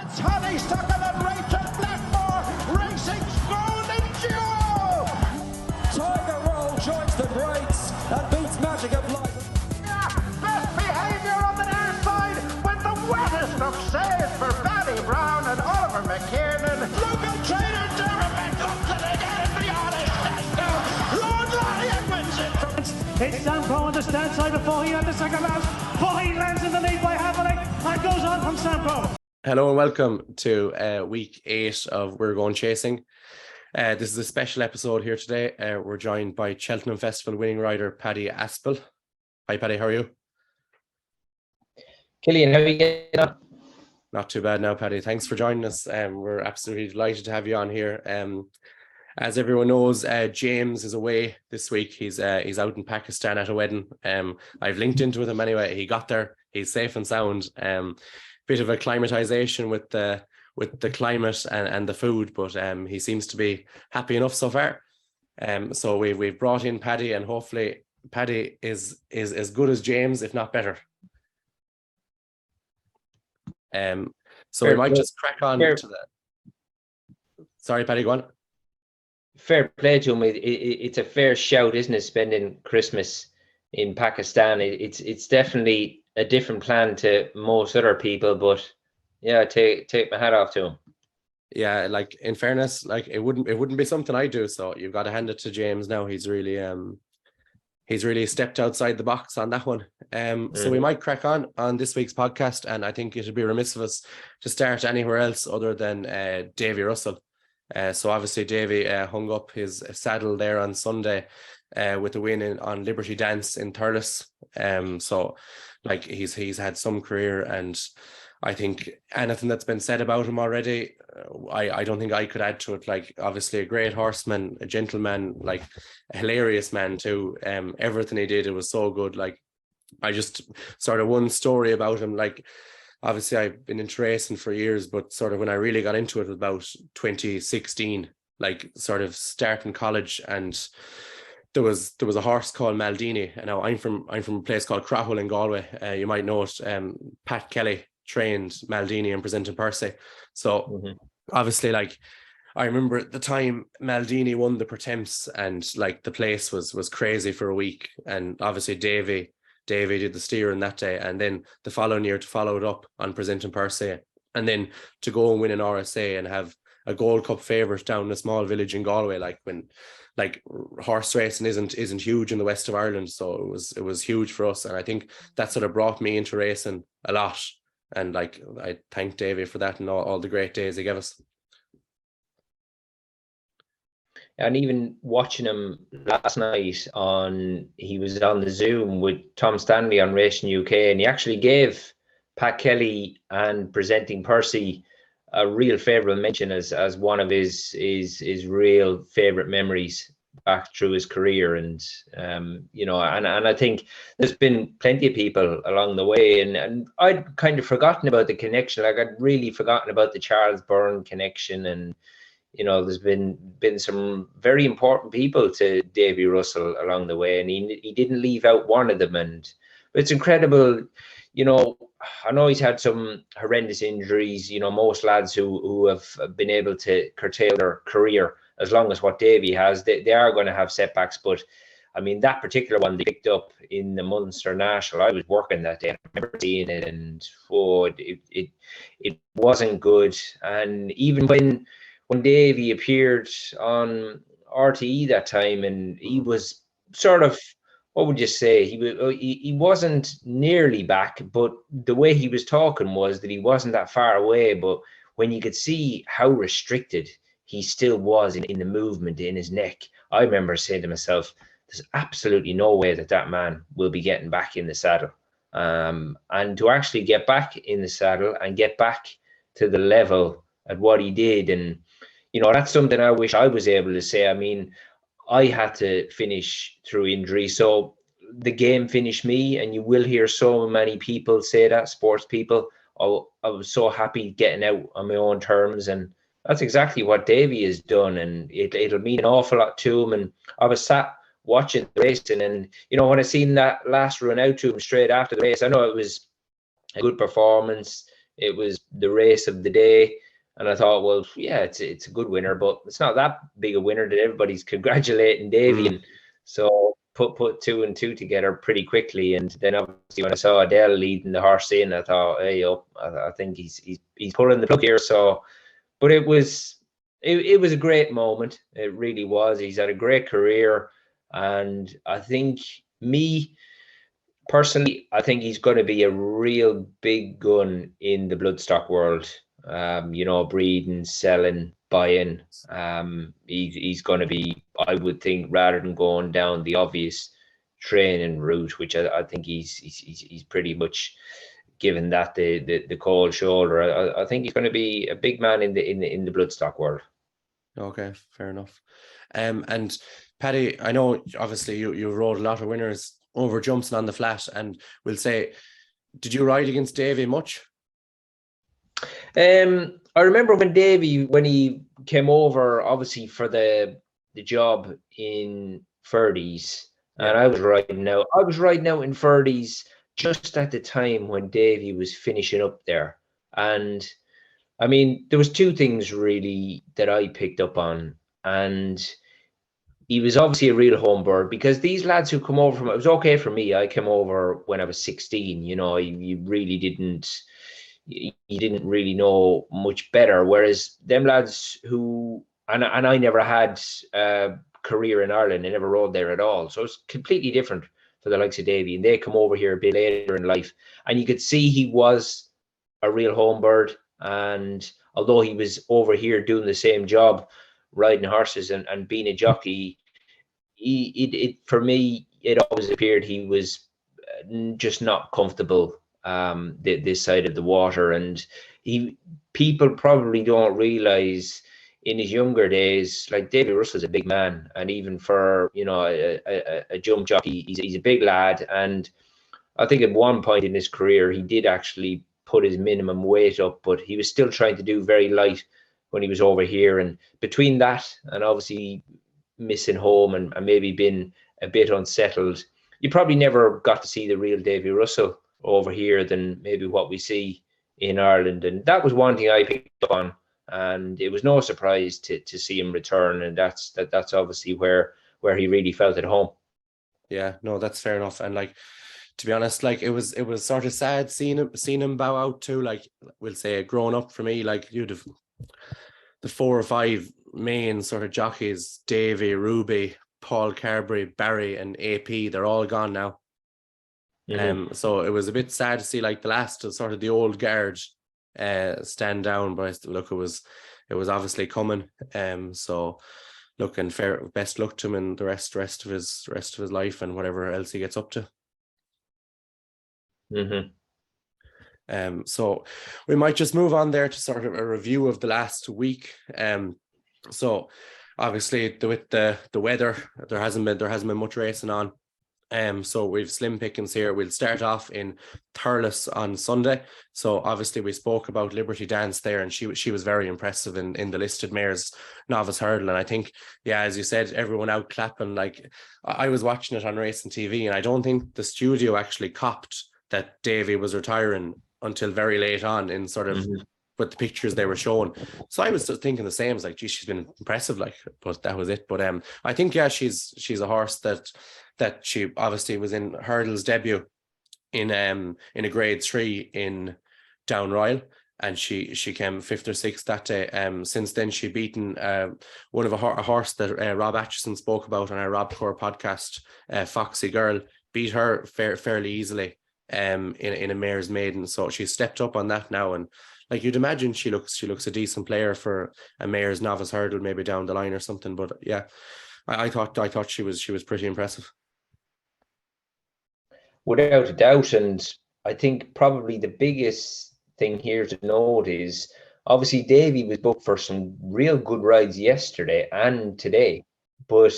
It's Honeysuckle and Rachel Blackmore racing's golden duo. Tiger Roll joins the greats and beats Magic of Light. Best behaviour on the near side with the wettest of saves for Paddy Brown and Oliver McKiernan. Local trainer Derek comes in again and beyond his Chepstow. Lord Lyon wins it from... It's Samco on the stand side before he had the second round. Fahey lands in the lead by half a length and goes on from Samco. Hello and welcome to week 8 of We're Going Chasing. This is a special episode here today. We're joined by Cheltenham Festival winning rider Paddy Aspell. Hi Paddy, how are you? Killian, how are you getting on? Not too bad now, Paddy. Thanks for joining us. We're absolutely delighted to have you on here. As everyone knows, James is away this week. He's out in Pakistan at a wedding. I've linked into with him anyway. He got there. He's safe and sound. Bit of acclimatization with the climate and the food, but he seems to be happy enough so far. So we've brought in Paddy, and hopefully Paddy is as good as James, if not better. So we might just crack on to the... Sorry, Paddy, go on. Fair play to him. It's a fair shout, isn't it? Spending Christmas in Pakistan. It's definitely a different plan to most other people, but yeah, take my hat off to him. Yeah, like in fairness, like it wouldn't be something I do. So you've got to hand it to James now. He's really stepped outside the box on that one. So we might crack on this week's podcast, and I think it would be remiss of us to start anywhere else other than Davy Russell. So obviously Davy hung up his saddle there on Sunday with the win on Liberty Dance in Thurles. So like he's had some career, and I think anything that's been said about him already, I don't think I could add to it. Like obviously a great horseman, a gentleman, like a hilarious man too. Everything he did, it was so good. Like I just sort of one story about him, like obviously I've been into racing for years, but sort of when I really got into it was about 2016, like sort of starting college, and there was a horse called Maldini. And now I'm from a place called Crowell in Galway. You might know it. Pat Kelly trained Maldini and Presenting Percy. So obviously, like I remember at the time Maldini won the Pretemps, and like the place was crazy for a week. And obviously Davy did the steering that day, and then the following year to follow it up on Presenting Percy, and then to go and win an RSA and have a Gold Cup favourite down in a small village in Galway, like when like horse racing isn't huge in the west of Ireland. So it was huge for us, and I think that sort of brought me into racing a lot. And like I thank Davy for that and all the great days he gave us. And even watching him last night he was on the Zoom with Tom Stanley on Racing UK, and he actually gave Pat Kelly and Presenting Percy a real favourable mention as one of his real favourite memories back through his career. And you know, and I think there's been plenty of people along the way, and I'd kind of forgotten about the connection. Like I'd really forgotten about the Charles Byrne connection, and you know, there's been some very important people to Davy Russell along the way, and he didn't leave out one of them. And it's incredible. You know, I know he's had some horrendous injuries. You know, most lads who have been able to curtail their career as long as what Davy has, they are going to have setbacks. But I mean, that particular one they picked up in the Munster National, I was working that day. I remember seeing it, and it wasn't good. And even when Davy appeared on RTE that time, and he was sort of, what would you say? He wasn't nearly back, but the way he was talking was that he wasn't that far away. But when you could see how restricted he still was in the movement in his neck, I remember saying to myself, there's absolutely no way that man will be getting back in the saddle. And to actually get back in the saddle and get back to the level at what he did, and you know, that's something I wish I was able to say. I mean, I had to finish through injury, so the game finished me, and you will hear so many people say that, sports people. Oh, I was so happy getting out on my own terms, and that's exactly what Davy has done, and it'll mean an awful lot to him. And I was sat watching the racing, and you know, when I seen that last run out to him straight after the race, I know it was a good performance. it was the race of the day. And I thought, well, yeah, it's a good winner, but it's not that big a winner that everybody's congratulating Davy. And so put two and two together pretty quickly. And then obviously when I saw Adele leading the horse in, I thought, hey, I think he's pulling the plug here. So, but it was a great moment. It really was. He's had a great career, and I think personally, I think he's going to be a real big gun in the bloodstock world. Breeding, selling, buying. He's going to be, I would think, rather than going down the obvious training route, which I think he's pretty much given that the cold shoulder. I think he's going to be a big man in the bloodstock world. Okay, fair enough. And Paddy, I know obviously you rode a lot of winners over jumps and on the flat, and we'll say, did you ride against Davy much? I remember when Davy, when he came over, obviously for the job in Ferdies, and I was riding out in Ferdies just at the time when Davy was finishing up there. And I mean, there was two things really that I picked up on, and he was obviously a real home bird, because these lads who come over from, it was okay for me. I came over when I was 16, you really didn't, you didn't really know much better. Whereas them lads who, and I never had a career in Ireland, I never rode there at all. So it's completely different for the likes of Davy, and they come over here a bit later in life, and you could see he was a real home bird. And although he was over here doing the same job, riding horses and being a jockey, for me, it always appeared he was just not comfortable this side of the water. And people probably don't realize in his younger days, like Davy Russell's a big man, and even for a jump jockey, he's a big lad. And I think at one point in his career, he did actually put his minimum weight up, but he was still trying to do very light when he was over here. And between that and obviously missing home and maybe been a bit unsettled, you probably never got to see the real Davy Russell over here than maybe what we see in Ireland. And that was one thing I picked up on, and it was no surprise to see him return. And that's obviously where he really felt at home. Yeah, no, that's fair enough. And like, to be honest, like it was sort of sad seeing him bow out too. Like, we'll say, growing up for me, like you'd have the 4 or 5 main sort of jockeys: Davy, Ruby, Paul Carberry, Barry, and AP. They're all gone now. So it was a bit sad to see like the last of sort of the old guard stand down, but look, it was obviously coming. So look, and best luck to him in the rest of his life and whatever else he gets up to. So we might just move on there to sort of a review of the last week. So obviously with the weather, there hasn't been much racing on. So we've slim pickings here. We'll start off in Thurles on Sunday. So obviously we spoke about Liberty Dance there, and she was very impressive in the listed mares novice hurdle. And I think, yeah, as you said, everyone out clapping. Like, I was watching it on Racing TV, and I don't think the studio actually copped that Davy was retiring until very late on in sort of with the pictures they were showing. So I was thinking the same. It's like, gee, she's been impressive, like, but that was it. But I think, yeah, she's a horse that she obviously was in hurdles debut in a grade 3 in Down Royal, and she came 5th or 6th that day. Since then, she beaten one of a horse that Rob Atchison spoke about on our Rob Core podcast, Foxy Girl, beat her fairly easily in a mare's maiden. So she stepped up on that now, and like you'd imagine, she looks a decent player for a mare's novice hurdle, maybe down the line or something. But yeah, I thought she was pretty impressive. Without a doubt. And I think probably the biggest thing here to note is obviously Davy was booked for some real good rides yesterday and today, but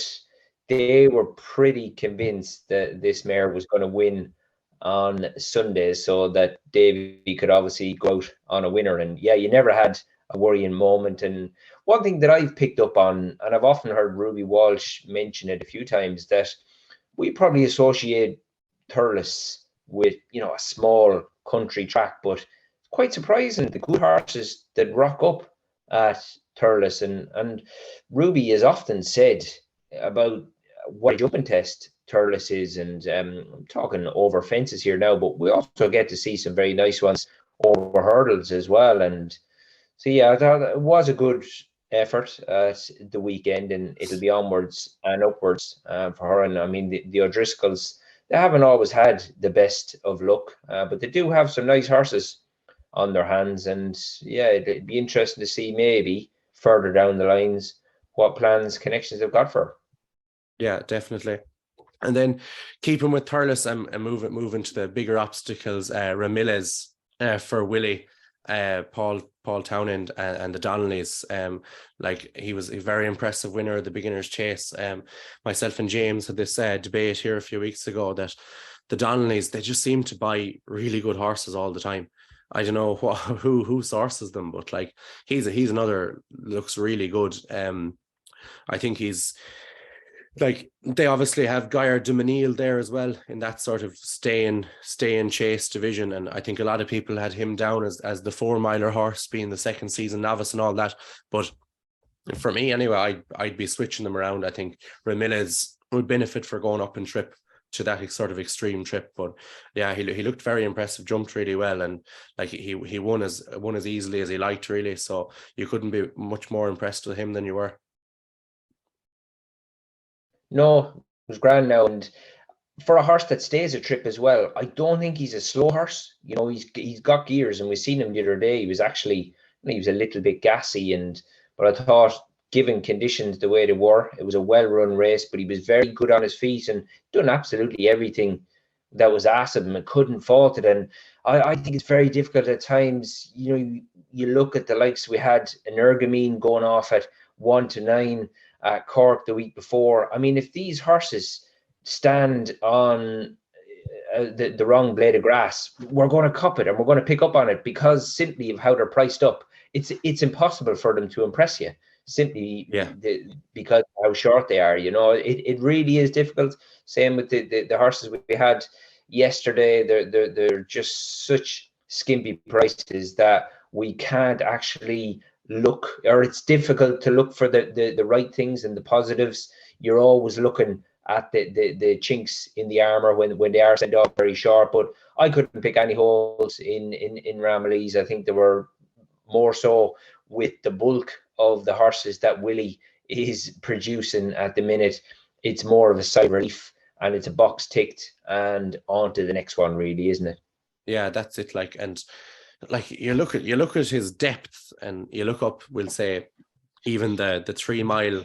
they were pretty convinced that this mare was going to win on Sunday, so that Davy could obviously go out on a winner. And yeah, you never had a worrying moment. And one thing that I've picked up on, and I've often heard Ruby Walsh mention it a few times, that we probably associate Thurles with, a small country track, but quite surprising, the good horses that rock up at Thurles. And Ruby has often said about what a jumping test Thurles is, and I'm talking over fences here now, but we also get to see some very nice ones over hurdles as well. And so, yeah, I thought it was a good effort at the weekend, and it'll be onwards and upwards for her. And I mean, the O'Driscolls, they haven't always had the best of luck, but they do have some nice horses on their hands. And yeah, it'd be interesting to see maybe further down the lines what plans, connections they've got for her. Yeah, definitely. And then keeping with Thurles and moving to the bigger obstacles, Ramilles for Willie, Paul Townend and the Donnellys. Like, he was a very impressive winner of the beginner's chase. Myself and James had this debate here a few weeks ago that the Donnellys, they just seem to buy really good horses all the time. I don't know who sources them, but like, he's another, looks really good. I think he's, like, they obviously have Gaillard du Mesnil there as well in that sort of stay and chase division, and I think a lot of people had him down as the 4-miler horse, being the second season novice and all that. But for me anyway, I'd be switching them around. I think Ramilles would benefit for going up and trip to that sort of extreme trip. But yeah, he looked very impressive, jumped really well, and like he won as easily as he liked, really. So you couldn't be much more impressed with him than you were. No, it was grand now. And for a horse that stays a trip as well, I don't think he's a slow horse. You know, he's got gears, and we've seen him the other day. He was a little bit gassy, but I thought, given conditions the way they were, it was a well-run race. But he was very good on his feet and done absolutely everything that was asked of him and couldn't fault it. And I think it's very difficult at times. You know, you look at the likes, we had an Ergamine going off at 1-9 at Cork the week before. I mean, if these horses stand on the wrong blade of grass, we're going to cop it and we're going to pick up on it, because simply of how they're priced up, it's impossible for them to impress you, simply because of how short they are. You know, it really is difficult. Same with the horses we had yesterday. They're just such skimpy prices that we can't actually look, or it's difficult to look for the right things and the positives. You're always looking at the chinks in the armor when they are sent off very short. But I couldn't pick any holes in Ramillies. I think there were more so with the bulk of the horses that Willie is producing at the minute. It's more of a sigh of relief, and it's a box ticked and on to the next one, really, isn't it? Yeah, that's it. Like, and like, you look at his depth, and you look up, we'll say, even the 3-mile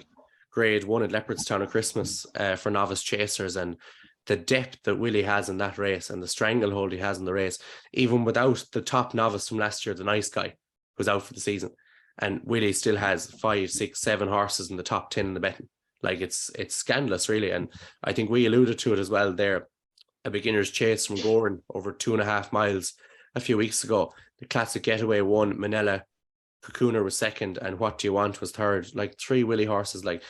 grade 1 at Leopardstown at Christmas for novice chasers, and the depth that Willie has in that race and the stranglehold he has in the race, even without the top novice from last year, the Nice Guy, who's out for the season, and Willie still has 5, 6, 7 horses in the top 10 in the betting. Like, it's scandalous, really. And I think we alluded to it as well there. A beginner's chase from Goran over 2.5 miles a few weeks ago. The Classic Getaway won, Manila Cocooner was second, and What Do You Want was third. Like, 3 Willie horses. Like,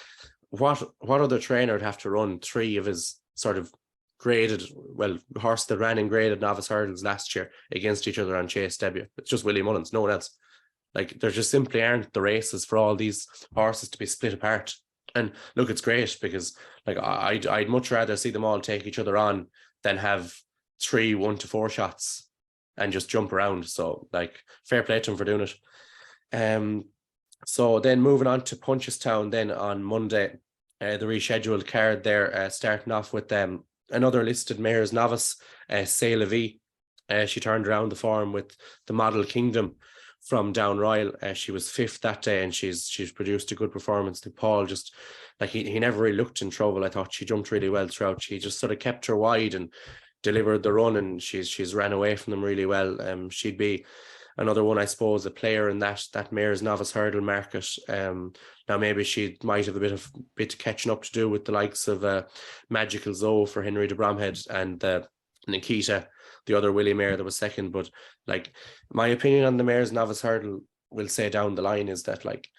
what other trainer would have to run 3 of his sort of graded, well, horse that ran in graded novice hurdles last year against each other on chase debut? It's just Willie Mullins, no one else. Like, there just simply aren't the races for all these horses to be split apart. And look, it's great, because like, I'd much rather see them all take each other on than have 3 1-4 shots and just jump around. So like, fair play to him for doing it. So then moving on to Punchestown then on Monday, the rescheduled card there, starting off with another listed mare's novice, C'est La Vie. She turned around the form with the Model Kingdom from Down Royal. She was 5th that day, and she's produced a good performance. The Paul just, like, he never really looked in trouble. I thought she jumped really well throughout. She just sort of kept her wide and delivered the run, and she's ran away from them really well. She'd be another one, I suppose, a player in that mare's novice hurdle market. Now maybe she might have a bit of catching up to do with the likes of Magical Zoe for Henry de Bromhead and Nikita, the other Willie mare that was second. But like, my opinion on the mare's novice hurdle, will say down the line, is that like,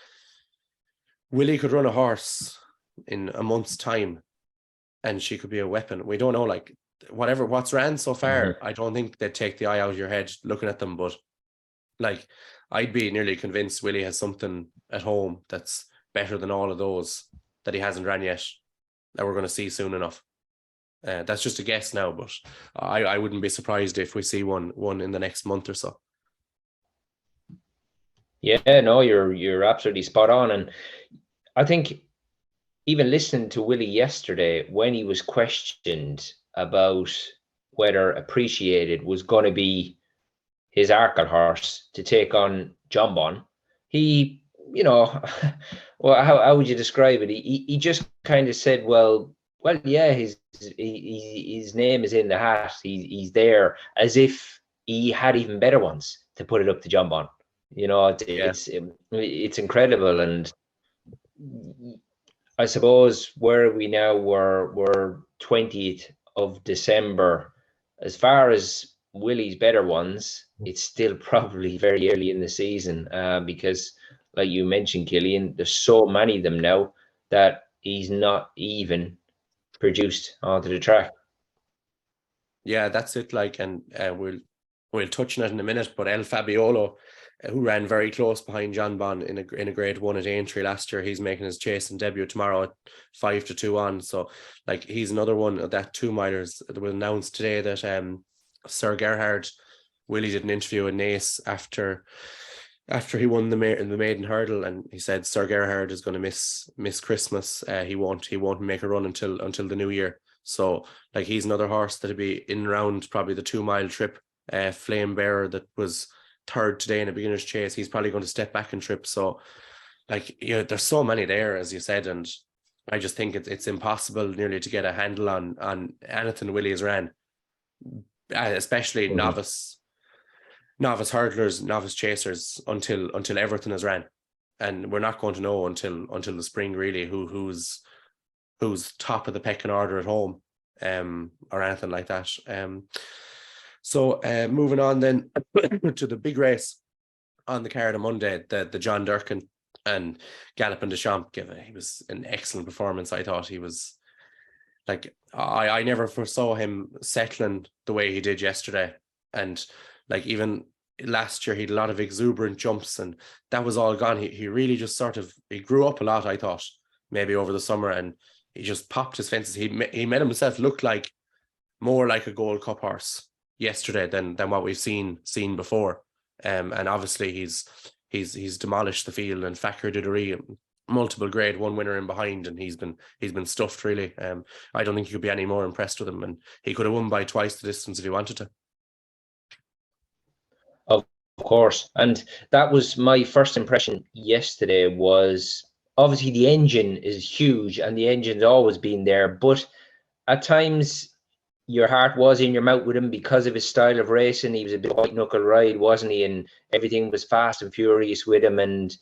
Willie could run a horse in a month's time and she could be a weapon. We don't know, like, what's ran so far, I don't think they'd take the eye out of your head looking at them. But Like, I'd be nearly convinced Willie has something at home that's better than all of those that he hasn't ran yet, that we're going to see soon enough. That's just a guess now, but I wouldn't be surprised if we see one in the next month or so. Yeah, no, you're absolutely spot on. And I think even listening to Willie yesterday, when he was questioned about whether Appreciated was going to be his Arkle horse to take on John Bon, he, well, how would you describe it? He just kind of said, well, yeah, his name is in the hat. He's there, as if he had even better ones to put it up to John Bon. It's incredible. And I suppose where are we now? We're 20th of December. As far as Willie's better ones, it's still probably very early in the season, because, like you mentioned, Killian, there's so many of them now that he's not even produced onto the track. Yeah, that's it. Like, and we'll touch on it in a minute, but El Fabiolo, who ran very close behind John Bon in a grade 1 at Aintree last year, he's making his chase and debut tomorrow at 5-2 on. So, like, he's another one of that 2 milers that was announced today that Sir Gerhard, Willie did an interview with Naas after he won the maiden hurdle, and he said Sir Gerhard is going to miss Christmas. He won't make a run until the new year. So, like, he's another horse that'll be in and around probably the 2 mile trip. Flame Bearer, that was third today in a beginner's chase, he's probably going to step back and trip. So, like, there's so many there, as you said, and I just think it's impossible nearly to get a handle on anything Willie has ran, especially novice hurdlers, novice chasers, until everything is ran, and we're not going to know until the spring really who's top of the pecking order at home, or anything like that. So moving on then to the big race on the card on Monday, the John Durkin and Gallopin Des Champs. He was an excellent performance. I thought he was, like, I never foresaw him settling the way he did yesterday, and like even last year he had a lot of exuberant jumps, and that was all gone. He really just he grew up a lot, I thought, maybe over the summer, and he just popped his fences. He made himself look like more like a Gold Cup horse yesterday than what we've seen before. And obviously he's demolished the field, and Fakir Dideri, multiple grade 1 winner in behind, and he's been stuffed really. I don't think you could be any more impressed with him, and he could have won by twice the distance if he wanted to. Of course. And that was my first impression yesterday. Was obviously the engine is huge, and the engine's always been there, but at times your heart was in your mouth with him because of his style of racing. He was a bit white knuckle ride, wasn't he? And everything was fast and furious with him. And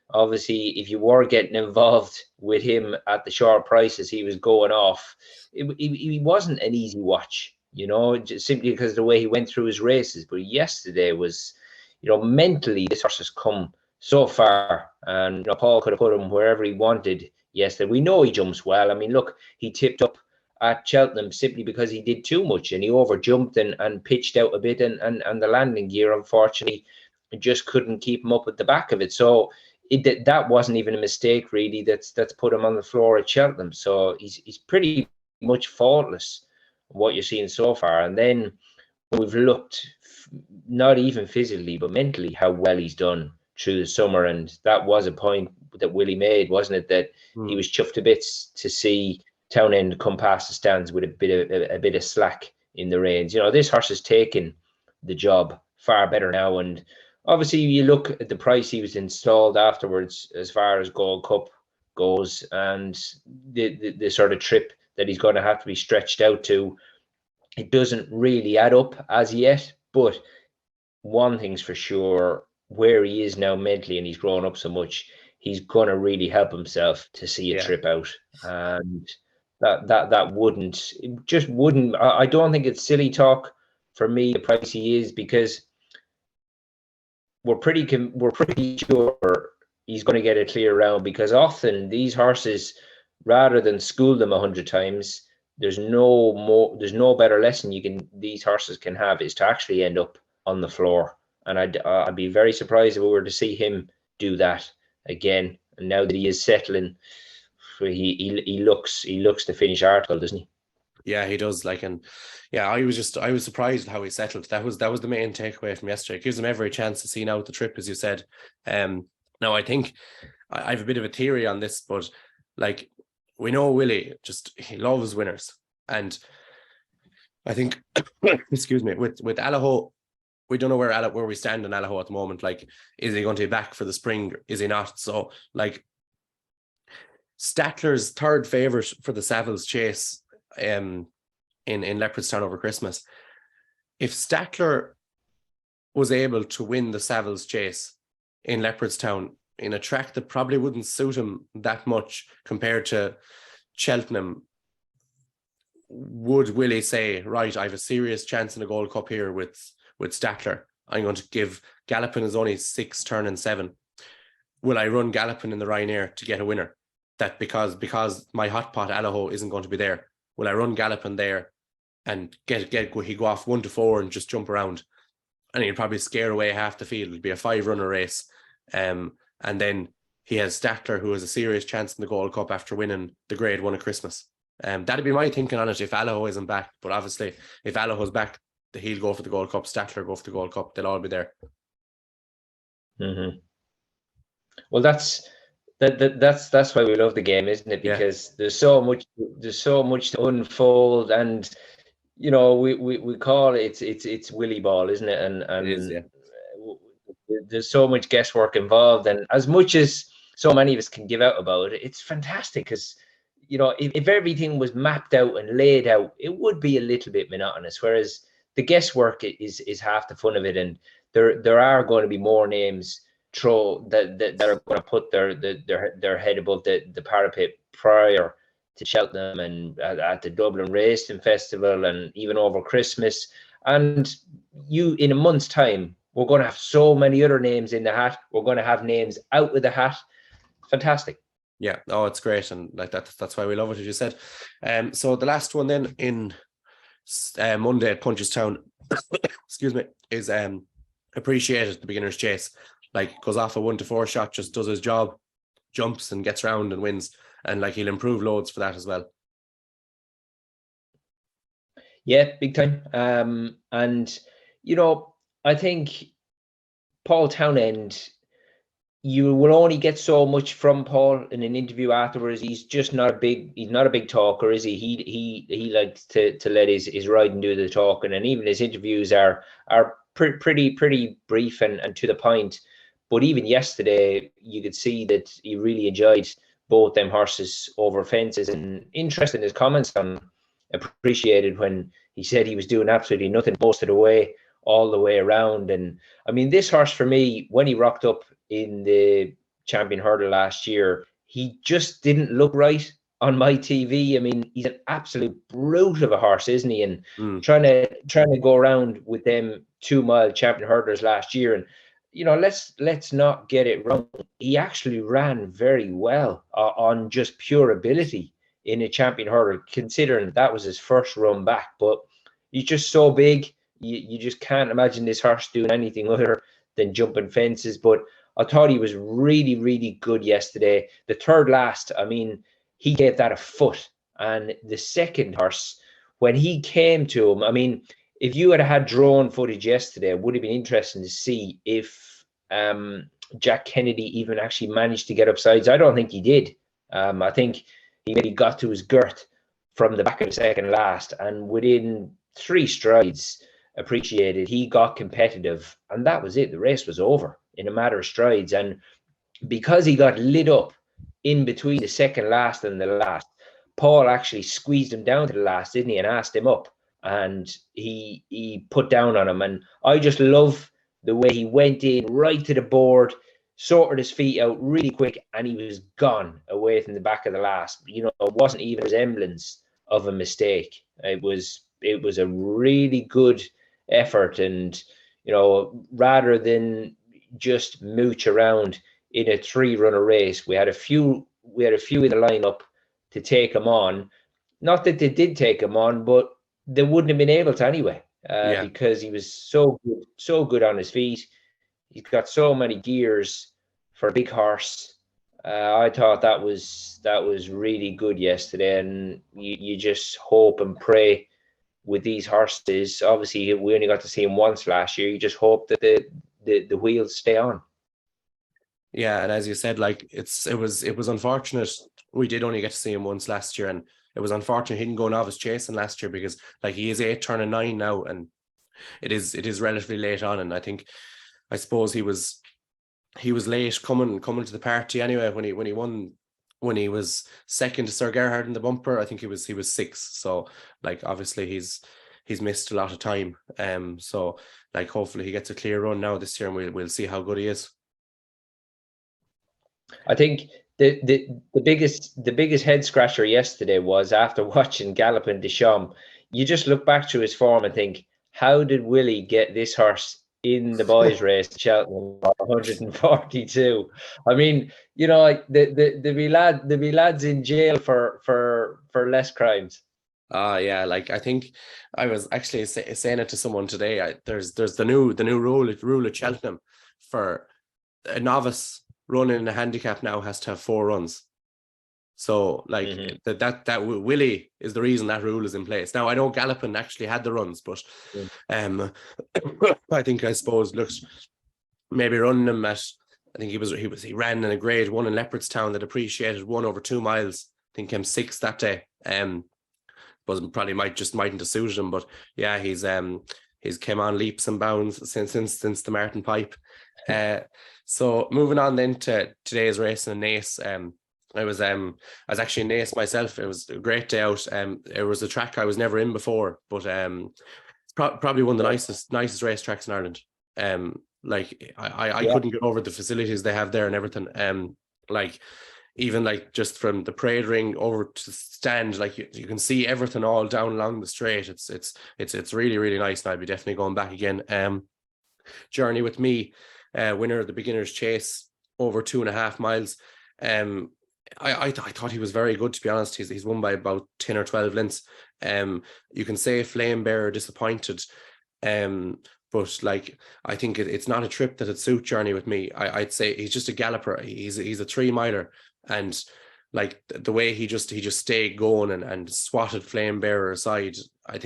obviously, if you were getting involved with him at the short prices he was going off, he wasn't an easy watch, just simply because of the way he went through his races. But yesterday was, mentally, this horse has come so far, and Paul could have put him wherever he wanted yesterday. We know he jumps well. I mean, look, he tipped up at Cheltenham simply because he did too much, and he over jumped and pitched out a bit, and the landing gear, unfortunately, just couldn't keep him up at the back of it. So that wasn't even a mistake really that's put him on the floor at Cheltenham. So he's pretty much faultless, what you're seeing so far. And then we've looked, not even physically but mentally, how well he's done through the summer. And that was a point that Willie made, wasn't it, that he was chuffed to bits to see Townend come past the stands with a bit of slack in the reins. This horse has taken the job far better now, and obviously you look at the price he was installed afterwards as far as Gold Cup goes, and the sort of trip that he's going to have to be stretched out to. It doesn't really add up as yet, but one thing's for sure, where he is now mentally, and he's grown up so much, he's going to really help himself to see a trip out. And that wouldn't. I don't think it's silly talk for me, the price he is, because we're pretty sure he's going to get a clear round, because often these horses, rather than school them 100 times, there's no better lesson these horses can have, is to actually end up on the floor And I'd be very surprised if we were to see him do that again. And now that he is settling, he looks to finish article, doesn't he? Yeah, he does. Like, and yeah, I was surprised how he settled. That was the main takeaway from yesterday. It gives him every chance to see now the trip, as you said. Now I think I have a bit of a theory on this, but like, we know Willie, he loves winners, and I think excuse me, with Allaho, we don't know where we stand on Allaho at the moment. Like, is he going to be back for the spring? Is he not? So like, Statler's third favourite for the Savills Chase in Leopardstown over Christmas. If Statler was able to win the Savills Chase in Leopardstown in a track that probably wouldn't suit him that much compared to Cheltenham, would Willie say, right, I have a serious chance in the Gold Cup here with Statler. I'm going to give Galopin is only 6 turning 7. Will I run Galopin in the Ryanair to get a winner? That because my hot pot Allaho isn't going to be there. Will I run Galopin there and he go off 1 to 4 and just jump around? And he'll probably scare away half the field. It'll be a 5-runner race. And then he has Statler, who has a serious chance in the Gold Cup after winning the Grade 1 at Christmas. That'd be my thinking on it if Allaho isn't back. But obviously, if Allaho's back, he'll go for the Gold Cup. Statler go for the Gold Cup. They'll all be there. Mm-hmm. Well, that's why we love the game, isn't it? Because there's so much to unfold, and you know, we call it it's Willy ball, isn't it? And it is, yeah. There's so much guesswork involved, and as much as so many of us can give out about it, it's fantastic because, you know, if everything was mapped out and laid out, it would be a little bit monotonous. Whereas the guesswork is half the fun of it, and there are going to be more names that are going to put their head above the parapet prior to Cheltenham and at the Dublin Racing Festival and even over Christmas. And in a month's time, we're going to have so many other names in the hat. We're going to have names out of the hat. Fantastic. Yeah. Oh, it's great. And like that's why we love it, as you said. So the last one then in Monday at Punchestown, excuse me, is Appreciated, the beginner's chase. Like, goes off a 1 to 4 shot, just does his job, jumps and gets round and wins. And like, he'll improve loads for that as well. Yeah, big time. And you know, I think Paul Townend, you will only get so much from Paul in an interview afterwards. He's just not a big talker, is he? He likes to let his riding do the talking, and even his interviews are pretty brief and to the point. But even yesterday, you could see that he really enjoyed both them horses over fences, and interested in his comments on Appreciated when he said he was doing absolutely nothing most of the way, all the way around. And I mean, this horse for me, when he rocked up in the Champion Hurdle last year, he just didn't look right on my TV. I mean, he's an absolute brute of a horse, isn't he? And trying to go around with them 2-mile Champion Hurdlers last year, and you know, let's not get it wrong. He actually ran very well on just pure ability in a Champion Hurdle, considering that was his first run back. But he's just so big, you just can't imagine this horse doing anything other than jumping fences. But I thought he was really, really good yesterday. The third last, I mean, he gave that a foot. And the second horse, when he came to him, I mean, if you had drone footage yesterday, it would have been interesting to see if Jack Kennedy even actually managed to get upsides. I don't think he did. I think he maybe got to his girth from the back of the second last, and within 3 strides, Appreciated, he got competitive, and that was it. The race was over in a matter of strides. And because he got lit up in between the second last and the last, Paul actually squeezed him down to the last, didn't he, and asked him up, and he put down on him. And I just love the way he went in right to the board, sorted his feet out really quick, and he was gone away from the back of the last. You know, it wasn't even a resemblance of a mistake. It was a really good effort, and you know, rather than just mooch around in a 3-runner race, we had a few in the lineup to take him on. Not that they did take him on, but they wouldn't have been able to anyway. because he was so good on his feet. He's got so many gears for a big horse. I thought that was really good yesterday, and you just hope and pray with these horses. Obviously, we only got to see him once last year. You just hope that the wheels stay on. Yeah, and as you said, like it was unfortunate. We did only get to see him once last year, and it was unfortunate he didn't go novice chasing last year, because like he is 8 turning 9 now, and it is relatively late on. And I suppose he was late coming to the party anyway when he was second to Sir Gerhard in the bumper. I think he was 6th. So like obviously he's missed a lot of time. So like hopefully he gets a clear run now this year, and we'll see how good he is. I think the biggest head scratcher yesterday was, after watching Gallopin Des Champs, you just look back to his form and think, how did Willie get this horse in the boys' race at Cheltenham 142? I mean, you know, like the be lads in jail for less crimes. Yeah, like I think I was actually saying it to someone today. There's the new rule at Cheltenham for a novice running in a handicap now has to have 4 runs. So like that Willie is the reason that rule is in place. Now I know Galopin actually had the runs, but I suppose looked maybe running him at, I think he ran in a grade 1 in Leopardstown that appreciated 1 over 2 miles. I think came 6th that day. But probably mightn't have suited him. But yeah, he's came on leaps and bounds since the Martin Pipe. So moving on then to today's race in Naas. I was actually in Naas myself. It was a great day out. It was a track I was never in before, but it's probably one of the nicest racetracks in Ireland. Like I couldn't get over the facilities they have there and everything. Like even like just from the parade ring over to the stand, like you can see everything all down along the straight. It's really, really nice, and I'll be definitely going back again. Journey with me, winner of the beginner's chase, over 2.5 miles. I thought he was very good, to be honest. He's won by about 10 or 12 lengths. You can say Flame Bearer disappointed, but like I think it's not a trip that'd suit Journey with me. I'd say he's just a galloper. He's a 3 miler, and like the way he just stayed going and swatted Flame Bearer aside, I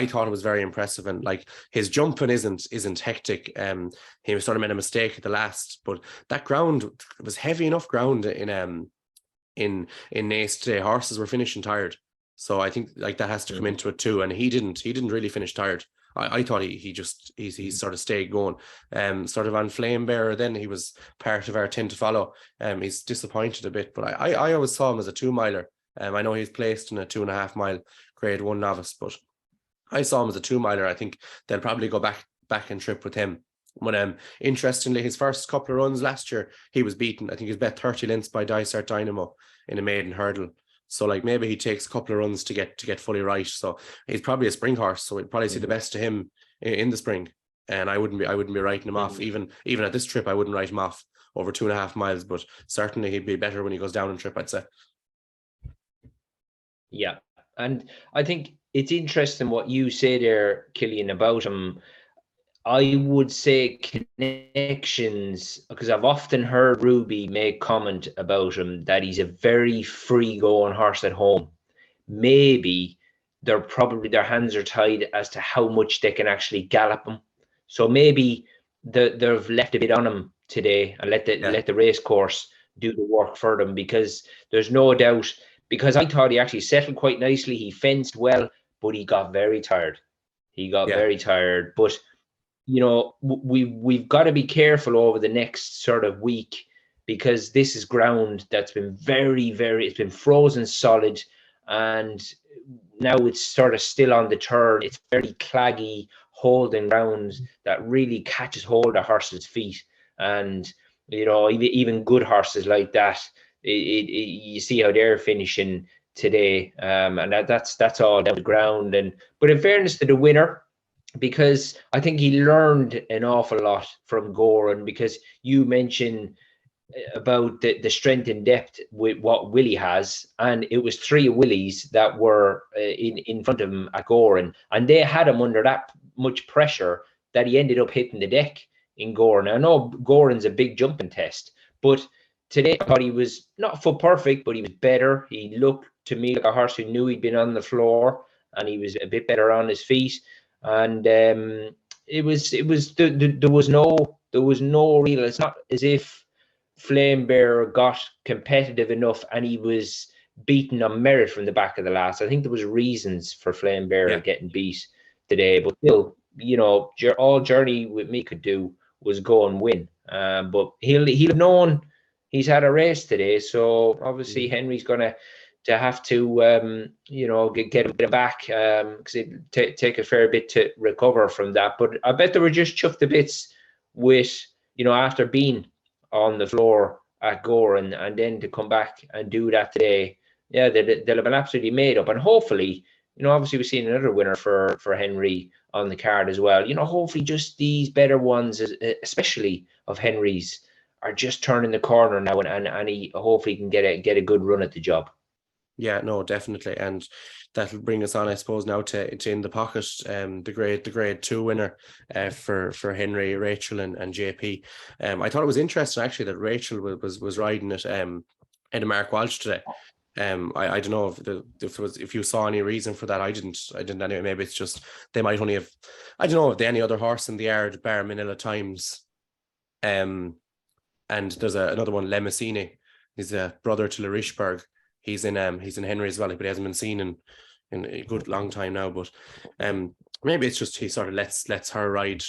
thought it was very impressive. And like his jumping isn't hectic. He sort of made a mistake at the last, but that ground was heavy enough ground in Naas today. Horses were finishing tired, so I think like that has to come into it too. And he didn't really finish tired. I thought he sort of stayed going. Sort of on Flame Bearer, then he was part of our 10 to follow. He's disappointed a bit, but I always saw him as a 2 miler. I know he's placed in a 2.5 mile grade 1 novice, but I saw him as a 2 miler. I think they'll probably go back and trip with him. But interestingly, his first couple of runs last year, he was beaten. I think he was bet 30 lengths by Dysart Dynamo in a maiden hurdle. So like maybe he takes a couple of runs to get fully right. So he's probably a spring horse. So we'd probably see the best of him in the spring. And I wouldn't be writing him off. Even at this trip, I wouldn't write him off over 2.5 miles. But certainly he'd be better when he goes down on trip, I'd say. Yeah, and I think it's interesting what you say there, Killian, about him. I would say connections, because I've often heard Ruby make comment about him that he's a very free-going horse at home. Maybe their hands are tied as to how much they can actually gallop him. So maybe they've left a bit on him today and let the race course do the work for them, because there's no doubt. Because I thought he actually settled quite nicely. He fenced well, but he got very tired. Very tired. But you know, we've got to be careful over the next sort of week, because this is ground that's been very, very, it's been frozen solid, and now it's sort of still on the turn. It's very claggy, holding ground that really catches hold of horses' feet. And, you know, even good horses like that, you see how they're finishing today. And that's all down the ground. But in fairness to the winner, because I think he learned an awful lot from Goran, because you mentioned about the strength and depth with what Willie has, and it was 3 Willies that were in front of him at Goran, and they had him under that much pressure that he ended up hitting the deck in Goran. I know Goran's a big jumping test, but today I thought he was not full perfect, but he was better. He looked to me like a horse who knew he'd been on the floor, and he was a bit better on his feet. And there was no real. It's not as if Flame Bear got competitive enough and he was beaten on merit from the back of the last. I think there was reasons for Flame Bear getting beat today, but still, you know, all Journey with me could do was go and win. But he'll have known he's had a race today, so obviously Henry's gonna have to you know, get a bit back, because it take a fair bit to recover from that. But I bet they were just chuffed to bits with, you know, after being on the floor at Goran and then to come back and do that today. Yeah, they'll have been absolutely made up, and hopefully, you know, obviously we've seen another winner for Henry on the card as well. You know, hopefully just these better ones, especially of Henry's, are just turning the corner now, and he hopefully can get a good run at the job. Yeah, no, definitely, and that'll bring us on, I suppose, now to Inthepocket, the grade 2 winner for Henry, Rachel, and JP. I thought it was interesting actually that Rachel was riding it in Mark Walsh today. I don't know if you saw any reason for that. I didn't anyway. Maybe it's just they might only have, I don't know if they any other horse in the yard bar Manila Times. And there's another one, Lemessini. He's a brother to Larishberg. He's in Henry as well, but he hasn't been seen in a good long time now. But maybe it's just he sort of lets her ride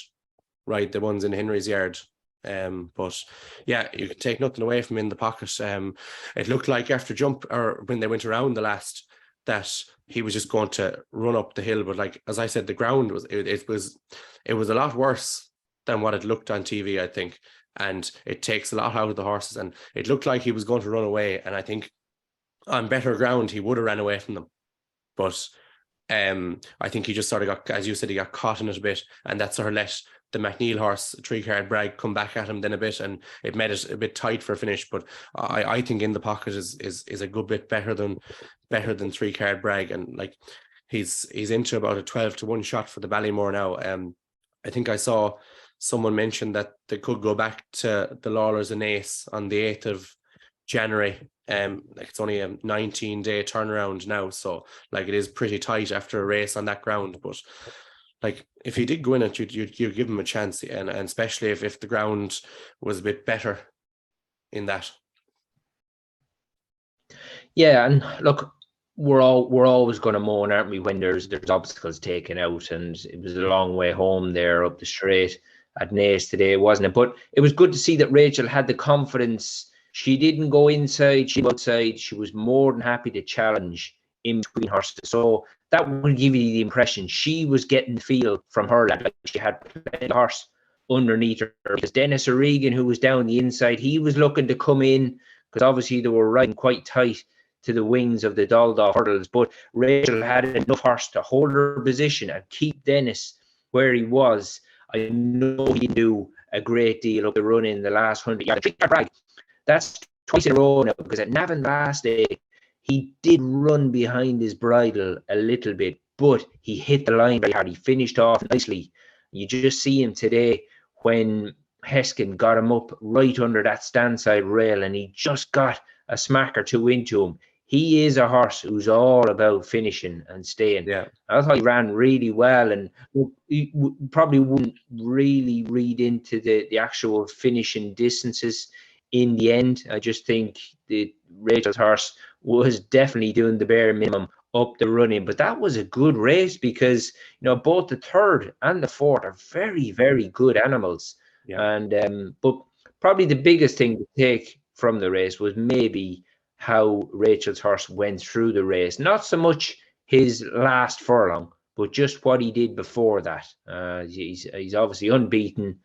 the ones in Henry's yard. But yeah, you can take nothing away from Inthepocket. It looked like after jump, or when they went around the last, that he was just going to run up the hill. But like as I said, the ground was a lot worse than what it looked on TV, I think. And it takes a lot out of the horses, and it looked like he was going to run away. And I think on better ground he would have ran away from them, but I think he just sort of got, as you said, he got caught in it a bit, and that sort of let the McNeil horse, 3-card Bragg, come back at him then a bit, and it made it a bit tight for a finish. But I think Inthepocket is a good bit better than 3-card Bragg, and like he's into about a 12-1 shot for the Ballymore now. I think I saw someone mention that they could go back to the Lawlers and Naas on the 8th of January. Like it's only a 19-day turnaround now, so like it is pretty tight after a race on that ground. But like if he did go in it, you'd give him a chance, and especially if the ground was a bit better in that. Yeah, and look, we're always going to moan, aren't we, when there's obstacles taken out, and it was a long way home there up the straight at Naas today, wasn't it? But it was good to see that Rachel had the confidence. She didn't go inside, she went outside. She was more than happy to challenge in between horses. So that will give you the impression she was getting the feel from her lad. Like she had plenty of horse underneath her. Because Dennis O'Regan, who was down the inside, he was looking to come in, because obviously they were riding quite tight to the wings of the Daldaw hurdles. But Rachel had enough horse to hold her position and keep Dennis where he was. I know he didn't do a great deal up the run in the last 100 yards. That's twice in a row now, because at Navan last day, he did run behind his bridle a little bit, but he hit the line very hard. He finished off nicely. You just see him today when Heskin got him up right under that standside rail, and he just got a smack or two into him. He is a horse who's all about finishing and staying. Yeah, I thought he ran really well, and he probably wouldn't really read into the actual finishing distances in the end. I just think the Rachel's horse was definitely doing the bare minimum up the running. But that was a good race, because you know both the 3rd and the 4th are very, very good animals. Yeah. And but probably the biggest thing to take from the race was maybe how Rachel's horse went through the race. Not so much his last furlong, but just what he did before that. He's obviously unbeaten.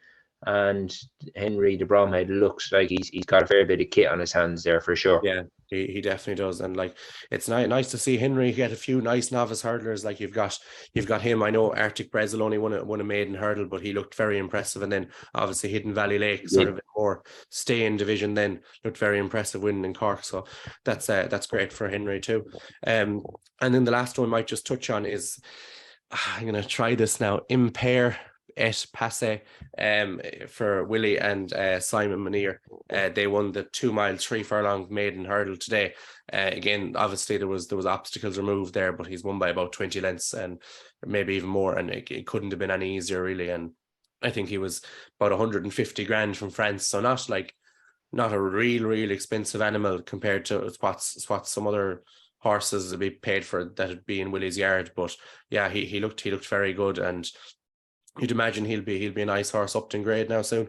and Henry de Bromhead looks like he's got a fair bit of kit on his hands there for sure. Yeah, he definitely does, and like it's nice to see Henry get a few nice novice hurdlers. Like you've got him. I know Arctic Brazil only won a maiden hurdle, but he looked very impressive. And then obviously Hidden Valley Lake, sort of more stay in division, then looked very impressive winning in Cork. So that's great for Henry too. And then the last one I might just touch on is I'm gonna try this now. Impair et Passe for Willie and Simon Munir. They won the 2 mile 3 furlong maiden hurdle today. Again, obviously there was obstacles removed there, but he's won by about 20 lengths and maybe even more, and it couldn't have been any easier really. And I think he was about 150 grand from France, so not a real expensive animal compared to what some other horses would be paid for that would be in Willie's yard. But yeah, he looked very good, and you'd imagine he'll be a nice horse up in grade now soon.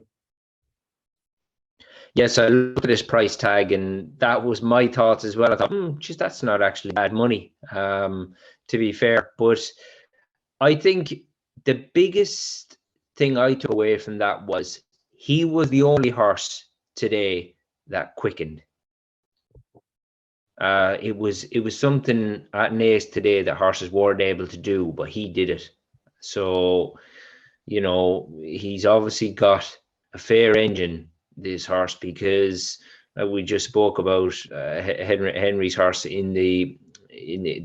Yes, I looked at his price tag, and that was my thoughts as well. I thought, geez, that's not actually bad money, to be fair. But I think the biggest thing I took away from that was he was the only horse today that quickened. It was something at Naas today that horses weren't able to do, but he did it. So, you know, he's obviously got a fair engine, this horse, because we just spoke about Henry's horse in the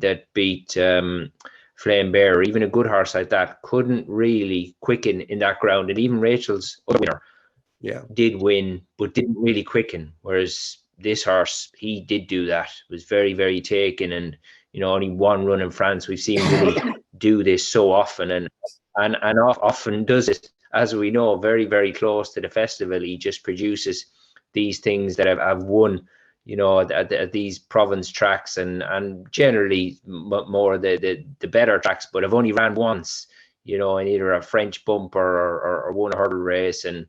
that beat Flame Bear. Even a good horse like that couldn't really quicken in that ground, and even Rachel's other winner, did win, but didn't really quicken. Whereas this horse, he did do that. Was very taken, and you know, only one run in France. We've seen Willie do this so often, and often does it, as we know, very close to the festival. He just produces these things that have won, you know, at these province tracks, and generally more the better tracks, but have only ran once, you know, in either a French bumper or won a hurdle race. And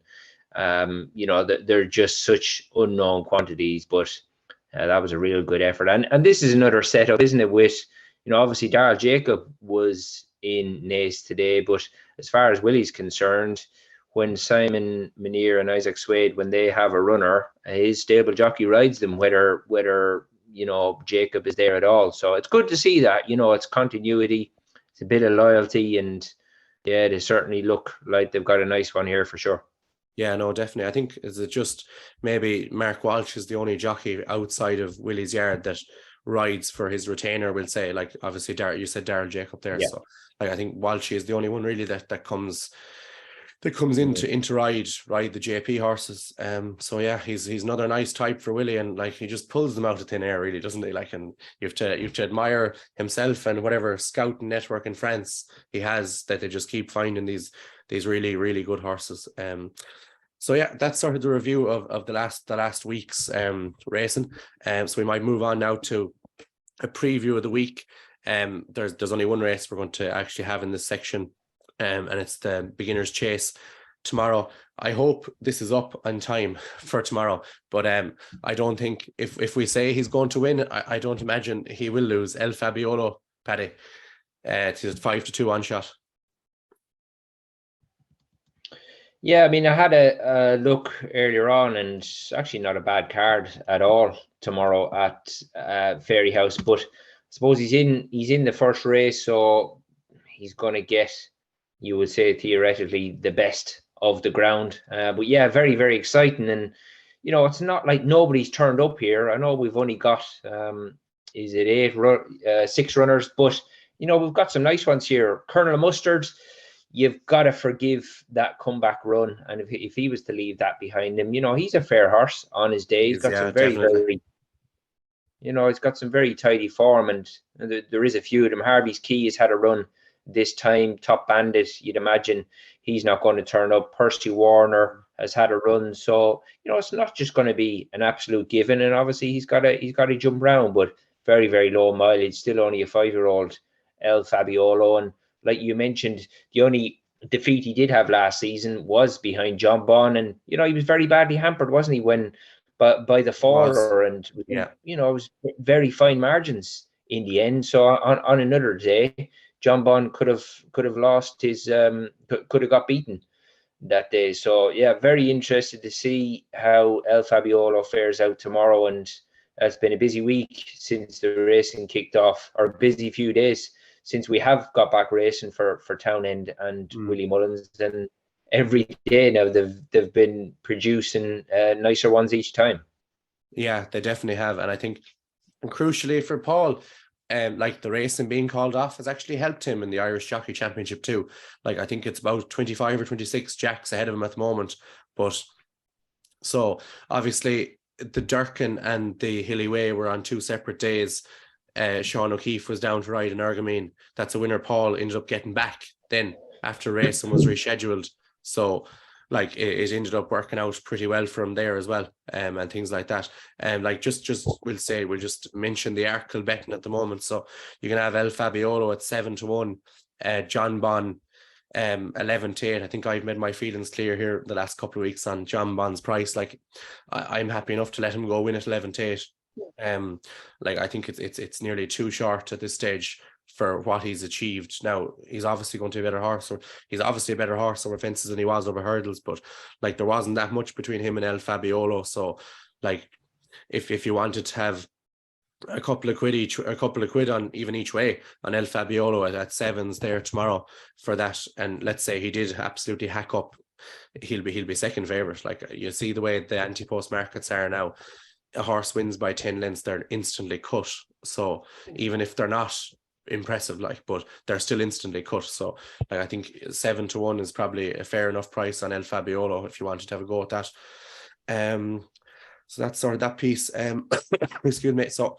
you know, they're just such unknown quantities. But that was a real good effort, and this is another setup, isn't it, with, you know, obviously Darrell Jacob was in Naas today, but as far as Willie's concerned, when Simon Munir and Isaac Swade, when they have a runner, his stable jockey rides them, whether you know, Jacob is there at all. So it's good to see that, you know, it's continuity, it's a bit of loyalty, and yeah, they certainly look like they've got a nice one here for sure. Yeah, no, definitely. I think is it just maybe Mark Walsh is the only jockey outside of Willie's yard that rides for his retainer, we'll say. Like obviously you said Darrell Jacob there, so like I think Walshy is the only one really that comes into ride the JP horses. So yeah, he's another nice type for Willie, and like he just pulls them out of thin air, really, doesn't he? Like, and you have to admire himself and whatever scouting network in France he has, that they just keep finding these really good horses. So yeah, that's sort of the review of the last week's racing. So we might move on now to a preview of the week. There's only one race we're going to actually have in this section, and it's the Beginner's Chase tomorrow. I hope this is up on time for tomorrow, but I don't think if we say he's going to win, I don't imagine he will lose. El Fabiolo, Paddy, it's 5-2 on shot. Yeah, I mean, I had a look earlier on, and it's actually not a bad card at all tomorrow at Fairy House. But I suppose he's in the first race, so he's going to get, you would say, theoretically the best of the ground. But yeah, very exciting. And you know, it's not like nobody's turned up here. I know we've only got 6 runners, but you know, we've got some nice ones here. Colonel Mustard, you've got to forgive that comeback run, and if he was to leave that behind him, you know, he's a fair horse on his day. He's got some very, you know, he's got some very tidy form, and there is a few of them. Harvey's Key has had a run this time. Top Bandit, you'd imagine he's not going to turn up. Percy Warner has had a run, so you know, it's not just going to be an absolute given. And obviously he's got to jump around, but very low mileage, still only a 5-year-old El Fabiolo. And like you mentioned, the only defeat he did have last season was behind John Bon, and you know, he was very badly hampered, wasn't he, by the faller, and you know, it was very fine margins in the end. So on another day, John Bon could have lost his could have got beaten. that day. So yeah, very interested to see how El Fabiolo fares out tomorrow. And it's been a busy week since the racing kicked off, or a busy few days since we have got back racing for Townend and Willie Mullins. And every day now they've been producing nicer ones each time. Yeah, they definitely have. And I think crucially for Paul, like the racing being called off has actually helped him in the Irish Jockey Championship too. Like I think it's about 25 or 26 jacks ahead of him at the moment. But so obviously the Durkin and the Hilly Way were on 2 separate days. Sean O'Keefe was down to ride in Ergamine. That's a winner Paul ended up getting back then after racing was rescheduled. So like it ended up working out pretty well for him there as well, and things like that. Like just we'll just mention the Arkle betting at the moment. So you can have El Fabiolo at 7-1, John Bon 11-8. I think I've made my feelings clear here the last couple of weeks on John Bon's price. Like I'm happy enough to let him go win at 11-8. Like I think it's nearly too short at this stage for what he's achieved. Now he's obviously going to be a better horse, or he's obviously a better horse over fences than he was over hurdles, but like there wasn't that much between him and El Fabiolo. So like if you wanted to have a couple of quid on even each way on El Fabiolo at 7s there tomorrow for that, and let's say he did absolutely hack up, he'll be second favourite. Like you see the way the anti-post markets are now, a horse wins by 10 lengths, they're instantly cut. So even if they're not impressive, like, but they're still instantly cut. So like I think 7-1 is probably a fair enough price on El Fabiolo if you wanted to have a go at that. So that's sort of that piece. Excuse me. So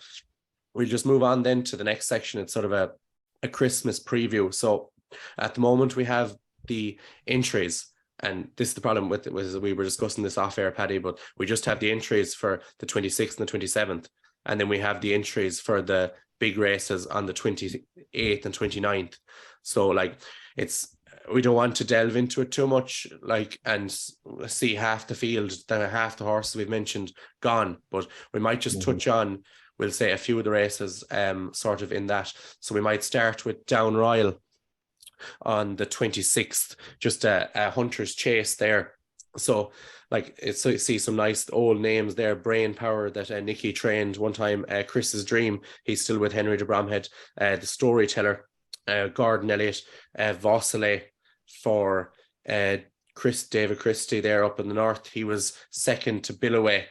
we'll just move on then to the next section. It's sort of a Christmas preview. So at the moment we have the entries, and this is the problem with it, was we were discussing this off air, Paddy, but we just have the entries for the 26th and the 27th, and then we have the entries for the big races on the 28th and 29th. So like we don't want to delve into it too much, like, and see half the field, half the horses we've mentioned gone, but we might just touch on, we'll say, a few of the races sort of in that. So we might start with Down Royal on the 26th, just a hunter's chase there. So like you see some nice old names there. Brain Power that Nicky trained one time, Chris's Dream, he's still with Henry de Bromhead, the Storyteller, Gordon Elliott, Vossile for David Christie there up in the north. He was second to Billaway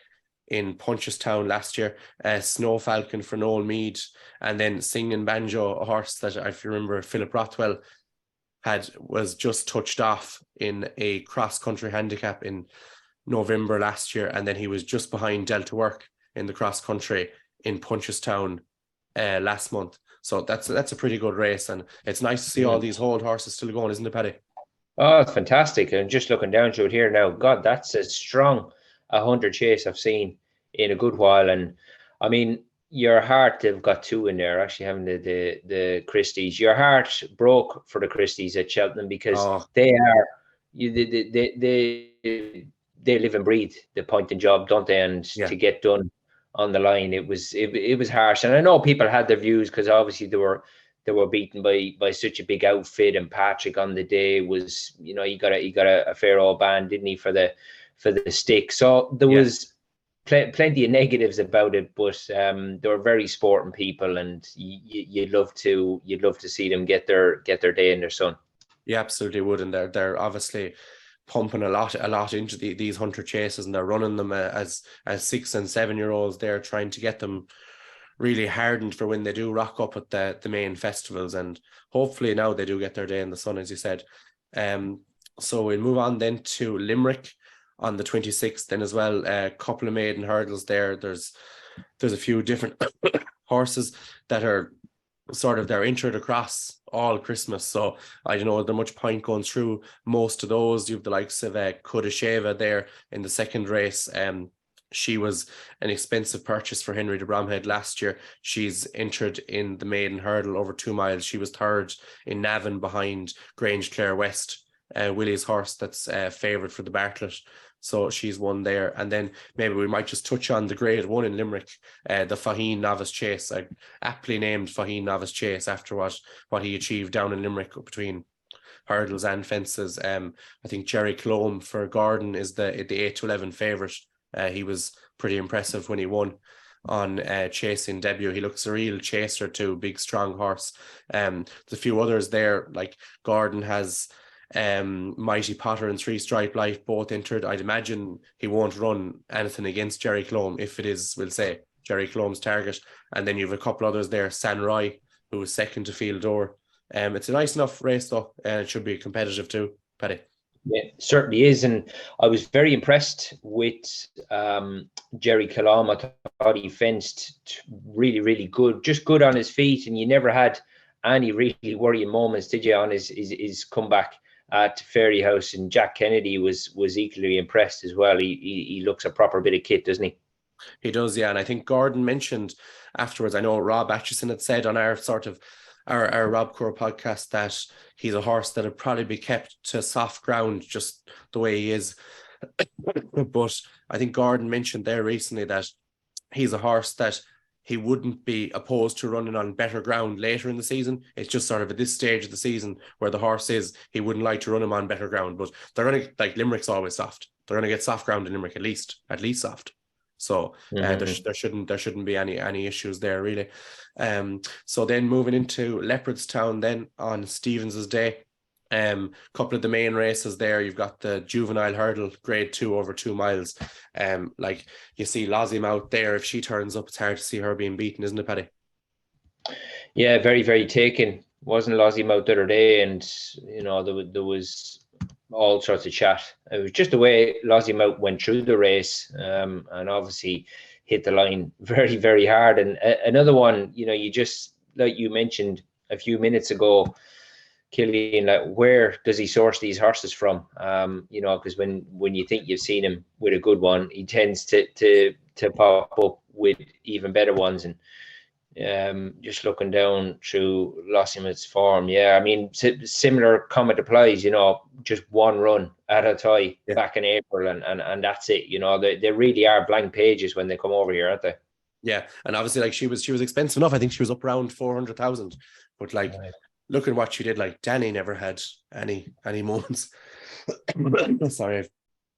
in Punchestown last year. Snow Falcon for Noel Mead, and then Singing Banjo, a horse that, if you remember, Philip Rothwell was just touched off in a cross-country handicap in November last year, and then he was just behind Delta Work in the cross-country in Punchestown last month. So that's a pretty good race, and it's nice to see all these old horses still going, isn't it, Paddy? Oh, it's fantastic. And just looking down to it here now, God, that's as strong a hunter chase I've seen in a good while. And I mean, your heart, they've got 2 in there, actually having the Christies. Your heart broke for the Christies at Cheltenham, because they live and breathe the point and job, don't they? And to get done on the line, it was harsh. And I know people had their views, because obviously they were beaten by such a big outfit, and Patrick on the day was, he got a fair old band, didn't he, for the stick. So there was plenty of negatives about it, but they were very sporting people, and you'd love to see them get their day in their sun. Yeah, absolutely would. And they're obviously pumping a lot into these hunter chases, and they're running them as 6 and 7 year olds. They're trying to get them really hardened for when they do rock up at the main festivals, and hopefully now they do get their day in the sun, as you said. So we'll move on then to Limerick on the 26th then as well. A couple of maiden hurdles there. There's a few different horses that are sort of, they're entered across all Christmas, so I don't know there's much point going through most of those. You have the likes of Kudasheva there in the second race. She was an expensive purchase for Henry de Bromhead last year. She's entered in the maiden hurdle over 2 miles. She was third in Navan behind Grange Clare West, Willie's horse that's favourite for the Bartlett. So she's won there. And then maybe we might just touch on the grade 1 in Limerick, the Faheen Novice Chase, aptly named Faheen Novice Chase after what he achieved down in Limerick between hurdles and fences. I think Jerry Colombe for Gordon is the 8-11 favourite. He was pretty impressive when he won on chasing debut. He looks a real chaser too, big strong horse. There's a few others there, like Gordon has Mighty Potter and Three Stripe Life both entered. I'd imagine he won't run anything against Jerry Colombe if it is, we'll say, Jerry Colombe's target. And then you have a couple others there, San Roy, who was second to Fabiolo. It's a nice enough race though, and it should be competitive too, Paddy. Yeah, certainly is. And I was very impressed with Jerry Colombe. I thought he fenced really, really good, just good on his feet. And you never had any really worrying moments, did you, on his comeback at Fairy House? And Jack Kennedy was equally impressed as well. He looks a proper bit of kit, doesn't he? He does, yeah. And I think Gordon mentioned afterwards, I know Rob Atchison had said on our sort of our Rob Core podcast that he's a horse that would probably be kept to soft ground just the way he is. But I think Gordon mentioned there recently that he's a horse that he wouldn't be opposed to running on better ground later in the season. It's just sort of at this stage of the season where the horse is, he wouldn't like to run him on better ground. But they're going to, like, Limerick's always soft. They're going to get soft ground in Limerick, at least soft. So there shouldn't be any issues there really. So then moving into Leopardstown then on Stevens's day, couple of the main races there. You've got the juvenile hurdle, grade 2 over 2 miles. Like you see Lozzie out there. If she turns up, it's hard to see her being beaten, isn't it, Paddy? Yeah, very, very taken. Wasn't Lozzie out the other day, and there was all sorts of chat. It was just the way Lozzie went through the race, and obviously hit the line very, very hard. And another one, you just, like you mentioned a few minutes ago, Killian, like, where does he source these horses from? Because when you think you've seen him with a good one, he tends to pop up with even better ones. And just looking down through Lossiemut's form, yeah, I mean, similar comment applies. Just one run at a tie back in April, and that's it. They really are blank pages when they come over here, aren't they? Yeah, and obviously, like, she was expensive enough. I think she was up around 400,000, but like. Right. Look at what she did. Like, Danny never had any moments. Sorry,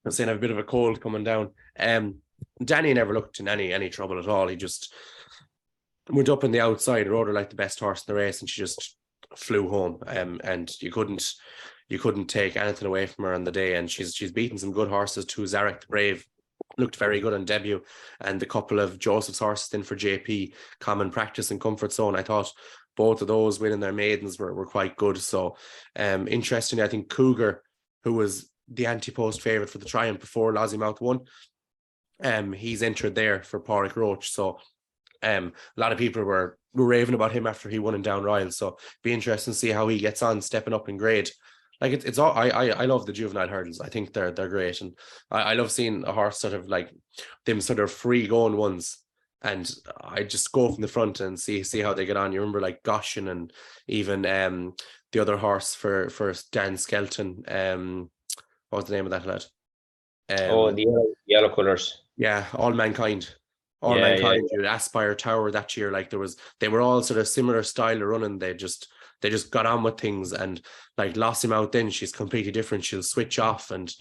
I'm saying I have a bit of a cold coming down. Danny never looked in any trouble at all. He just went up on the outside, rode her like the best horse in the race, and she just flew home. And you couldn't take anything away from her on the day. And she's beaten some good horses too. Zarek the Brave looked very good on debut, and the couple of Joseph's horses in for JP, Common Practice and Comfort Zone, I thought both of those winning their maidens were quite good. So interestingly, I think Cougar, who was the anti-post favourite for the Triumph before Lossiemouth won, he's entered there for Pádraig Roche. So a lot of people were raving about him after he won in Down Royal. So be interesting to see how he gets on stepping up in grade. Like it's all I love the juvenile hurdles. I think they're great, and I love seeing a horse sort of like them sort of free going ones. And I just go from the front and see how they get on. You remember like Goshen and even the other horse for Dan Skelton. What was the name of that lad? The yellow colours. Yeah, All Mankind. Mankind. You had Aspire Tower that year. Like they were all sort of similar style of running. They just got on with things, and like lost him out. Then she's completely different. She'll switch off, and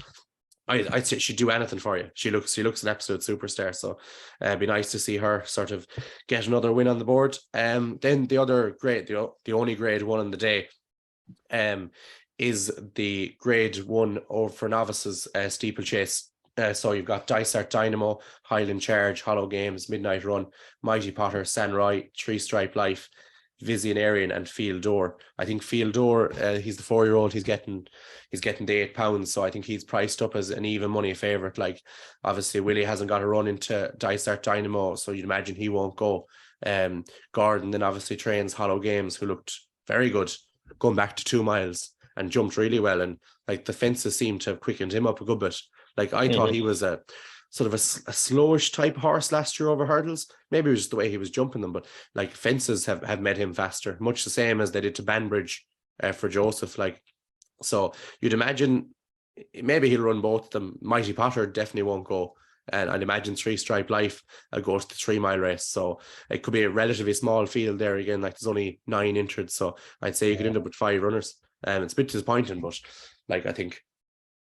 I'd say she'd do anything for you. She looks an absolute superstar. So it'd be nice to see her sort of get another win on the board. Then the other grade, the only grade 1 on the day, is the grade 1 over for novices steeplechase. So you've got Dysart Dynamo, Highland Charge, Hollow Games, Midnight Run, Mighty Potter, San Roy, Three Stripe Life, Visionarian, and Field Door. I think Field Door, he's the 4-year-old. He's getting the £8, so I think he's priced up as an even money favourite. Like, obviously Willie hasn't got a run into Dysart Dynamo, so you'd imagine he won't go. Gordon then obviously trains Hollow Games, who looked very good going back to 2 miles and jumped really well, and like the fences seemed to have quickened him up a good bit. Like I thought he was a sort of a slowish type horse last year over hurdles. Maybe it was just the way he was jumping them, but like fences have made him faster, much the same as they did to Banbridge for Joseph. Like, so you'd imagine maybe he'll run both of them. Mighty Potter definitely won't go, and I'd imagine Three Stripe Life will go to the 3 mile race. So it could be a relatively small field there again. Like there's only 9 entered, so I'd say you could end up with 5 runners. It's a bit disappointing, but like I think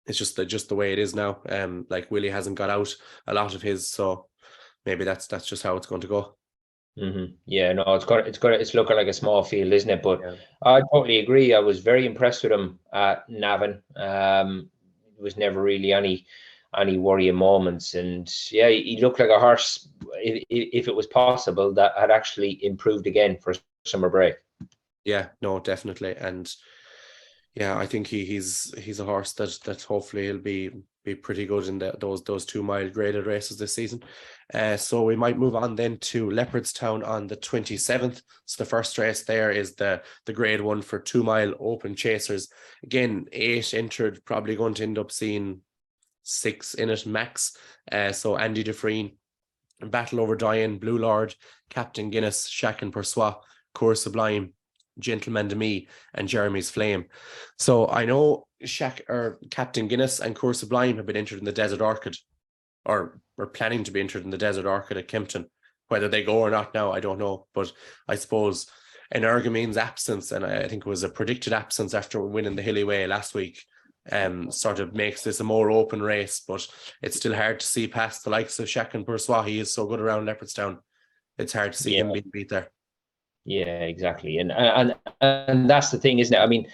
it's just the way it is now. Like Willie hasn't got out a lot of his, so maybe that's just how it's going to go. Yeah, no, it's looking like a small field, isn't it? But Yeah. I totally agree. I was very impressed with him at Navan. There was never really any worrying moments, and yeah, he looked like a horse. If it was possible, that had actually improved again for summer break. Yeah, no, definitely, and yeah, I think he's a horse that hopefully he'll be pretty good in those 2 mile graded races this season. So we might move on then to Leopardstown on the 27th. So the first race there is the grade 1 for 2 mile open chasers. Again, 8 entered, probably going to end up seeing 6 in it max. So Andy Dufresne, Battle Over Diane, Blue Lord, Captain Guinness, Shack and Persois, Cour Sublime, Gentleman de Me, and Jeremy's Flame. So I know Captain Guinness and Cour Sublime have been entered in the Desert Orchid, or are planning to be entered in the Desert Orchid at Kempton. Whether they go or not now, I don't know. But I suppose in Ergamine's absence, and I think it was a predicted absence after winning the Hilly Way last week, sort of makes this a more open race. But it's still hard to see past the likes of Shack and Persois. He is so good around Leopardstown. It's hard to see him being beat there. Yeah, exactly. And that's the thing, isn't it? I mean,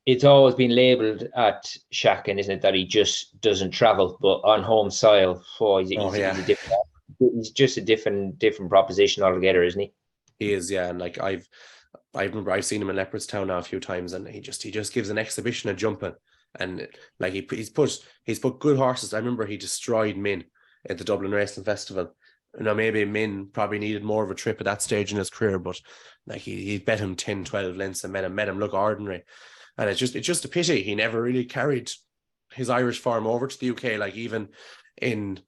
it's always been labelled at Shacken, isn't it, that he just doesn't travel, but on home soil, he's just a different proposition altogether, isn't he? He is, yeah. And like I remember I've seen him in Leopardstown now a few times, and he just gives an exhibition of jumping, and like he's put good horses. I remember he destroyed Min at the Dublin Racing Festival. You know, maybe Min probably needed more of a trip at that stage in his career, but like he bet him 10, 12 lengths and made him look ordinary. And it's just a pity he never really carried his Irish form over to the UK. Like even in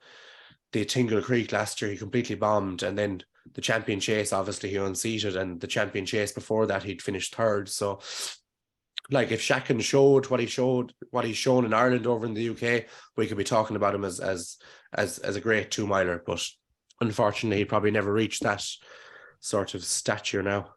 the Tingle Creek last year, he completely bombed, and then the Champion Chase, obviously he unseated, and the Champion Chase before that he'd finished third. So like if Shacken showed what he's shown in Ireland over in the UK, we could be talking about him as a great 2 miler, but unfortunately, he probably never reached that sort of stature now.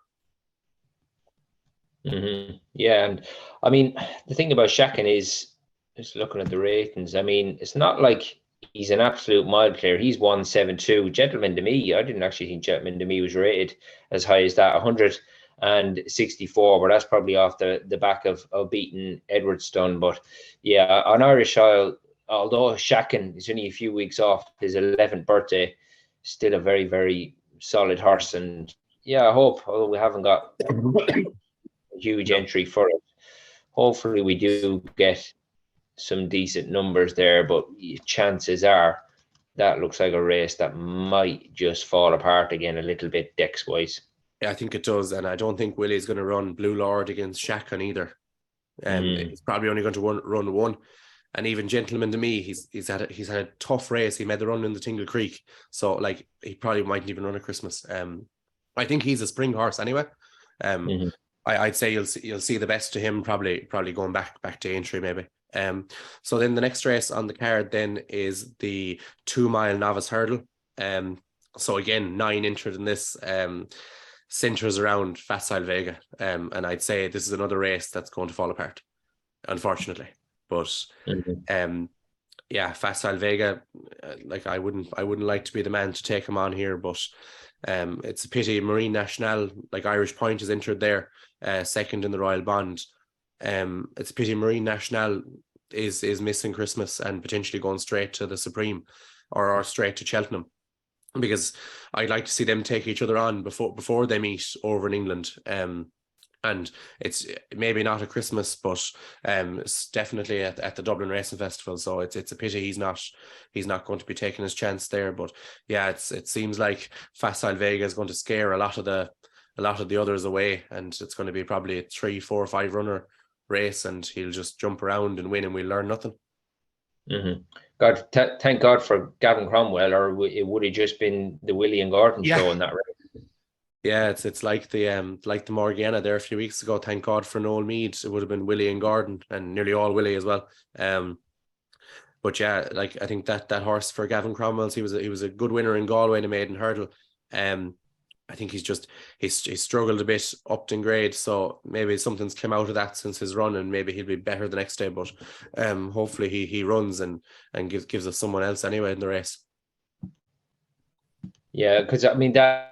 Yeah, and I mean, the thing about Shacken is, just looking at the ratings, I mean, it's not like he's an absolute mile player. He's 172. Gentleman de Me, I didn't actually think Gentleman de Me was rated as high as that, 164, but that's probably off the back of beating Edwardstown. But yeah, on Irish Isle, although Shacken is only a few weeks off his 11th birthday, still a very, very solid horse. And yeah, I hope, although we haven't got a huge entry for it, hopefully we do get some decent numbers there, but chances are that looks like a race that might just fall apart again a little bit dex wise. Yeah, I think it does, and I don't think Willie's going to run Blue Lord against Shacken either. He's probably only going to run one. And even Gentleman to Me, he's had a tough race. He made the run in the Tingle Creek, so like he probably mightn't even run at Christmas. I think he's a spring horse anyway. I'd say you'll see the best to him probably going back to Aintree maybe. So then the next race on the card then is the 2 mile novice hurdle. So again, 9 entered in this. Centres around Facile Vega. And I'd say this is another race that's going to fall apart, unfortunately. But yeah, Facile Vega, like I wouldn't like to be the man to take him on here, but it's a pity. Marine National, like Irish Point, is entered there, second in the Royal Bond. It's a pity Marine National is missing Christmas and potentially going straight to the Supreme or straight to Cheltenham, because I'd like to see them take each other on before they meet over in England. And it's maybe not at Christmas, but it's definitely at the Dublin Racing Festival. So it's a pity he's not going to be taking his chance there. But yeah, it seems like Facile Vega is going to scare a lot of the others away, and it's going to be probably a 3, 4, 5 runner race, and he'll just jump around and win, and we'll learn nothing. God, thank God for Gavin Cromwell, or it would have just been the Willie and Gordon show in that race. Yeah, it's like the Morgiana there a few weeks ago. Thank God for Noel Meade. It would have been Willie and Gordon, and nearly all Willie as well. But yeah, like I think that horse for Gavin Cromwell, he was a good winner in Galway in a maiden hurdle. I think he's struggled a bit up in grade, so maybe something's come out of that since his run, and maybe he'll be better the next day. But hopefully he runs and gives us someone else anyway in the race. Yeah, because I mean that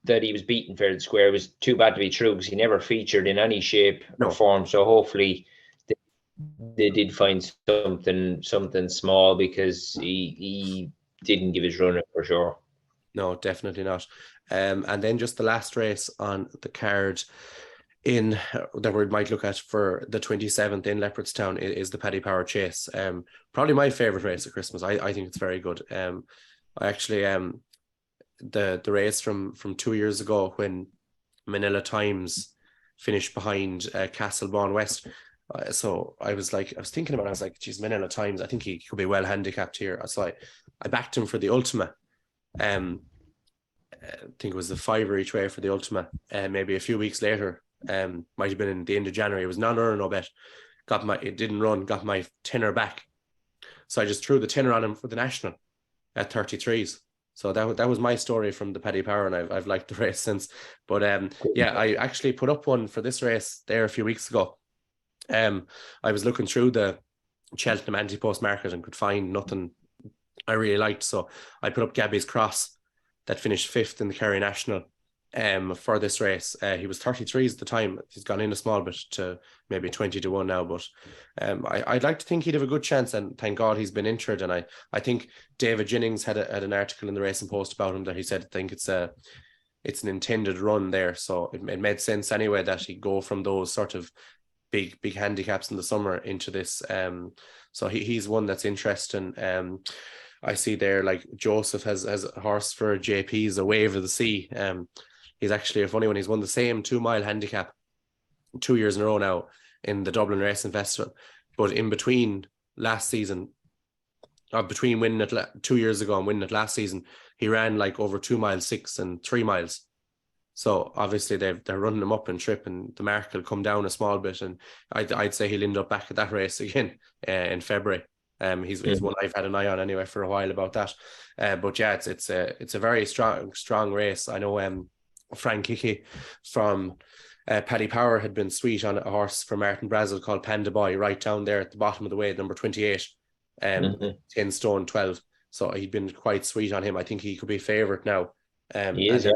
he was beaten fair and square was too bad to be true, because he never featured in any shape or form. So hopefully they did find something small, because he didn't give his runner for sure. No, definitely not. And then just the last race on the card that we might look at for the 27th in Leopardstown is the Paddy Power Chase. Probably my favorite race at Christmas. I think it's very good. I actually the race from 2 years ago when Manila Times finished behind Castlebawn West. So I was thinking about it. I was like, geez, Manila Times, I think he could be well handicapped here. So I backed him for the Ultima. I think it was the $5 each way for the Ultima. Maybe a few weeks later, might have been in the end of January. It was no bet. It didn't run. Got my tenner back. So I just threw the tenner on him for the National at 33s. So that was my story from the Paddy Power, and I've liked the race since. But I actually put up one for this race there a few weeks ago. I was looking through the Cheltenham Ante post market and could find nothing I really liked. So I put up Gabby's Cross that finished 5th in the Kerry National for this race. He was 33s at the time. He's gone in a small bit to maybe 20-1 now, but I'd like to think he'd have a good chance, and thank God he's been injured. And I think David Jennings had an article in the Racing Post about him that he said, I think it's an intended run there. So it made sense anyway that he'd go from those sort of big handicaps in the summer into this. So he's one that's interesting. I see there, like Joseph has a horse for JP's A Wave of the Sea. He's actually a funny one. He's won the same 2 mile handicap 2 years in a row now in the Dublin Racing Festival. But in between last season, between winning it 2 years ago and winning it last season, he ran like over 2 miles 6 and 3 miles. So obviously they're running him up and trip, and the mark will come down a small bit, and I'd say he'll end up back at that race again in February. He's one I've had an eye on anyway for a while about that. But yeah, it's a very strong race. I know Frank Hickey from Paddy Power had been sweet on a horse for Martin Brazel called Panda Boy, right down there at the bottom of the weight, number 28, 10 stone 12. So he'd been quite sweet on him. I think he could be favourite now. He is,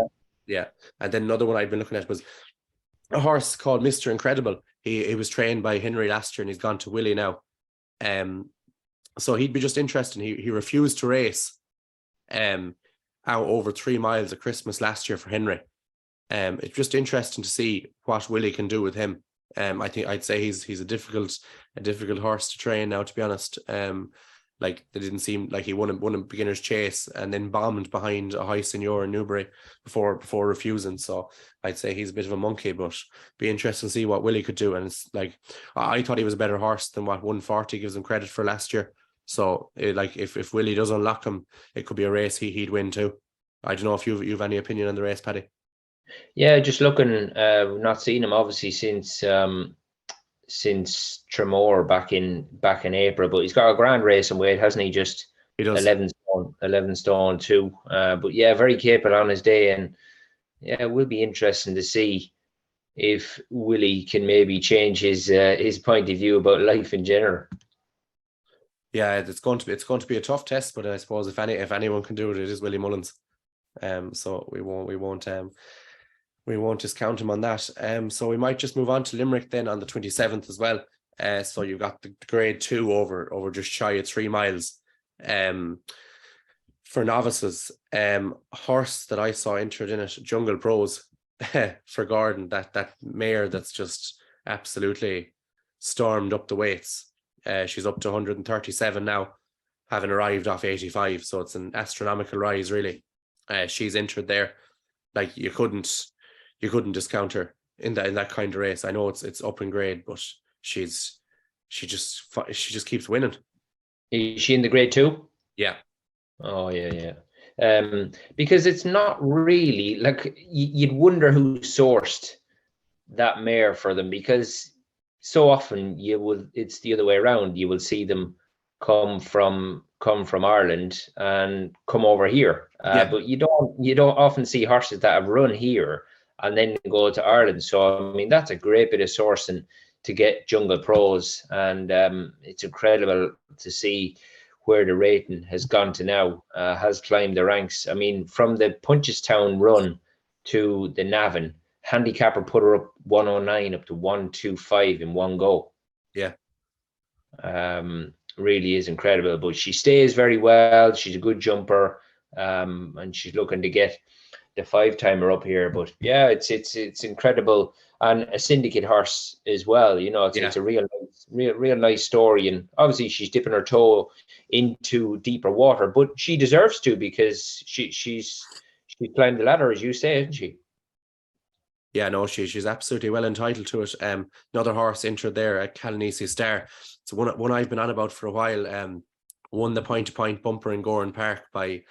yeah. And then another one I've been looking at was a horse called Mr. Incredible. He was trained by Henry last year, and he's gone to Willie now. So he'd be just interesting. He refused to race out over 3 miles at Christmas last year for Henry. It's just interesting to see what Willie can do with him. I think I'd say he's a difficult horse to train now, to be honest. Like, it didn't seem like he won a beginner's chase and then bombed behind a high senior in Newbury before refusing. So I'd say he's a bit of a monkey, but be interesting to see what Willie could do. And it's like, I thought he was a better horse than what 140 gives him credit for last year. So if Willie does unlock him, it could be a race he'd win too. I don't know if you've any opinion on the race, Paddy. Yeah, just looking, not seen him obviously since Tremor back in April, but he's got a grand race in weight, hasn't he? Just he does. 11 stone 2. But yeah, very capable on his day, and yeah, it will be interesting to see if Willie can maybe change his point of view about life in general. Yeah, it's going to be a tough test, but I suppose if anyone can do it, it is Willie Mullins. So we won't discount him on that. So we might just move on to Limerick then on the 27th as well. So you've got the grade 2 over just shy of 3 miles. For novices, horse that I saw entered in it, Jungle Pros for Gordon, that mare that's just absolutely stormed up the weights. She's up to 137 now, having arrived off 85. So it's an astronomical rise, really. She's entered there. Like, you couldn't discount her in that kind of race. I know it's up in grade, but she just keeps winning. Is she in the grade 2? Yeah. Oh yeah. Because it's not really like, you'd wonder who sourced that mare for them, because so often it's the other way around. You will see them come from come from Ireland and come over here. Yeah. But you don't often see horses that have run here and then go to Ireland. So I mean, that's a great bit of sourcing to get Jungle Pros, and it's incredible to see where the rating has gone to now, has climbed the ranks. I mean, from the Punchestown run to the Navan, handicapper put her up 109 up to 125 in one go. Yeah. Really is incredible, but she stays very well. She's a good jumper, and she's looking to get the 5-timer up here. But yeah, it's incredible, and a syndicate horse as well. You know, it's a real nice story, and obviously she's dipping her toe into deeper water, but she deserves to, because she's climbed the ladder, as you say, isn't she? Yeah, no, she's absolutely well entitled to it. Another horse entered there at Calnisi Star. It's one I've been on about for a while. Won the point-to-point bumper in Goran Park by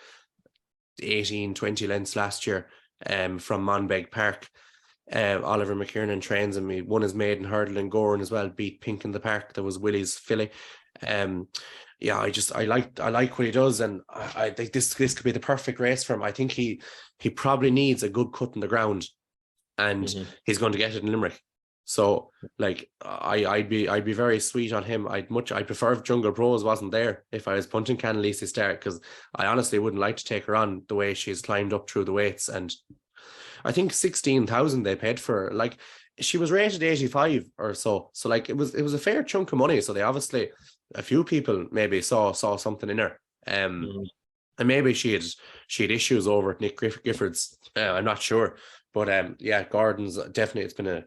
18-20 lengths last year. From Monbeg Park. Oliver McKiernan trains him. He won his maiden hurdle in Goran as well. Beat Pink in the Park. That was Willie's filly. Yeah, I like what he does, and I think this could be the perfect race for him. I think he probably needs a good cut in the ground, and he's going to get it in Limerick. So like I'd be very sweet on him. I'd prefer if Jungle Pros wasn't there if I was punting Canalisi Start, because I honestly wouldn't like to take her on the way she's climbed up through the weights. And I think 16,000 they paid for her. Like, she was rated 85 or so. So like it was a fair chunk of money. So they obviously, a few people maybe saw something in her. And maybe she had issues over at Nick Gifford's. I'm not sure. But yeah, Gordon's definitely, it's been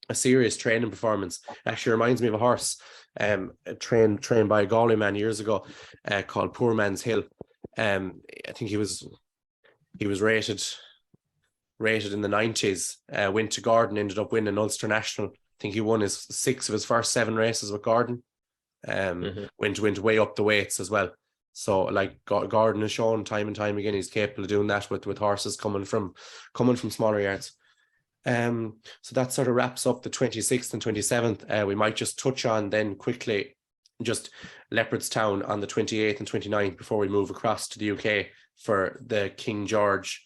a serious training performance. Actually reminds me of a horse trained by a Galway man years ago called Poor Man's Hill. I think he was rated in the 90s, went to Gordon, ended up winning Ulster National. I think he won his 6 of his first 7 races with Gordon. Went way up the weights as well. So like Gordon has shown time and time again he's capable of doing that with horses coming from smaller yards. So that sort of wraps up the 26th and 27th. We might just touch on then quickly just Leopardstown on the 28th and 29th before we move across to the UK for the King George,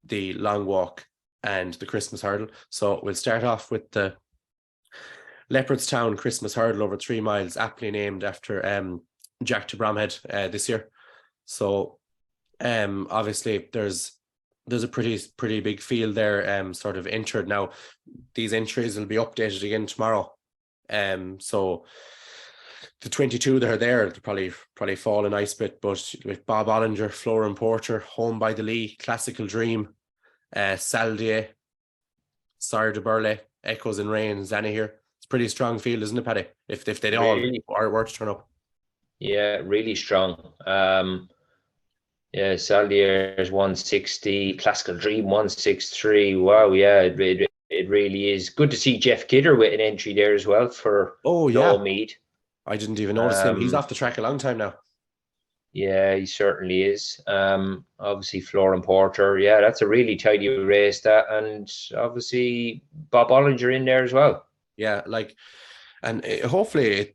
the Long Walk, and the Christmas Hurdle. So we'll start off with the Leopardstown Christmas Hurdle over 3 miles, aptly named after Jack to Bromhead this year. So obviously there's a pretty big field there sort of entered. Now these entries will be updated again tomorrow. So the 22 that are there, they'll probably fall a nice bit, but with Bob Ollinger, Flora Porter, Home by the Lee, Classical Dream, Saldier, Sire de Burle, Echoes in Rain, Zana here. It's a pretty strong field, isn't it, Paddy? If they really all were to turn up. Yeah, really strong. Yeah, Saldier's 160, Classical Dream 163. Wow, yeah, it really is good to see Jeff Kidder with an entry there as well for Noel Mead. I didn't even notice him. He's off the track a long time now. Yeah, he certainly is. Obviously Flora Porter. Yeah, that's a really tidy race, that, and obviously Bob Ollinger in there as well. Yeah, like, and hopefully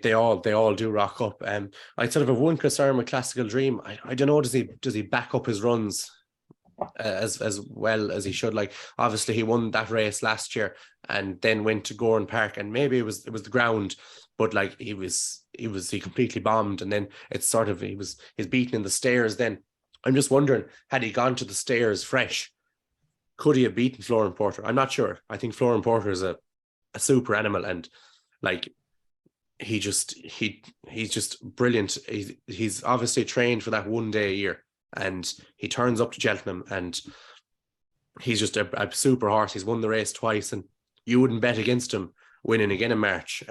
they all do rock up. I sort of have one concern with Classical Dream. I don't know, does he back up his runs as well as he should? Like, obviously he won that race last year and then went to Goran Park, and maybe it was the ground, but like he completely bombed, and then it's sort of he's beaten in the stairs. Then I'm just wondering, had he gone to the stairs fresh, could he have beaten Flora Porter? I'm not sure. I think Flora Porter is a super animal, and like he's just brilliant. He's obviously trained for that one day a year, and he turns up to Cheltenham, and he's just a super horse. He's won the race twice, and you wouldn't bet against him winning again in March.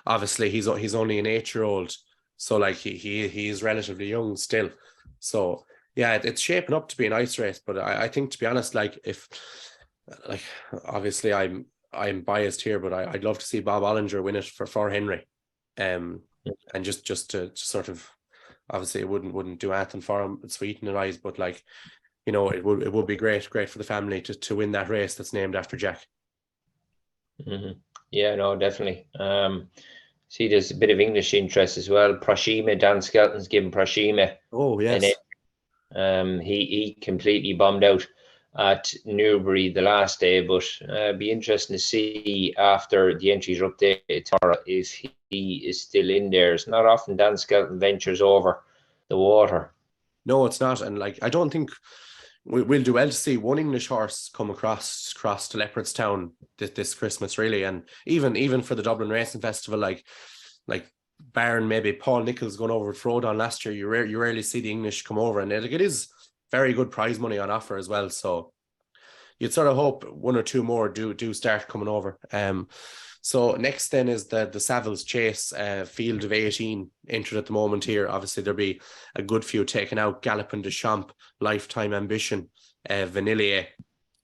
Obviously he's only an 8-year-old, so like he is relatively young still. So yeah, it's shaping up to be a nice race. But I think, to be honest, like, if like, obviously I'm biased here, but I'd love to see Bob Ollinger win it for Henry, and just to sort of, obviously it wouldn't do anything for him, it's sweeten the eyes, but like, you know, it would be great for the family to win that race that's named after Jack. Yeah, no, definitely. See, there's a bit of English interest as well. Proshima, Dan Skelton's given Proshima. Oh, yes. He completely bombed out at Newbury the last day, but be interesting to see after the entries are updated tomorrow if he is still in there. It's not often Dan Skelton ventures over the water. No, it's not. And like, I don't think we'll do well to see one English horse come across to Leopardstown this Christmas, really. And even for the Dublin Racing Festival, like barring maybe Paul Nichols going over with Frodon last year, you rarely see the English come over, and it is very good prize money on offer as well. So you'd sort of hope one or two more do start coming over. So next then is the Savills Chase, field of 18 entered at the moment here. Obviously there'll be a good few taken out. Gallopin Des Champs, Lifetime Ambition, Vanillier,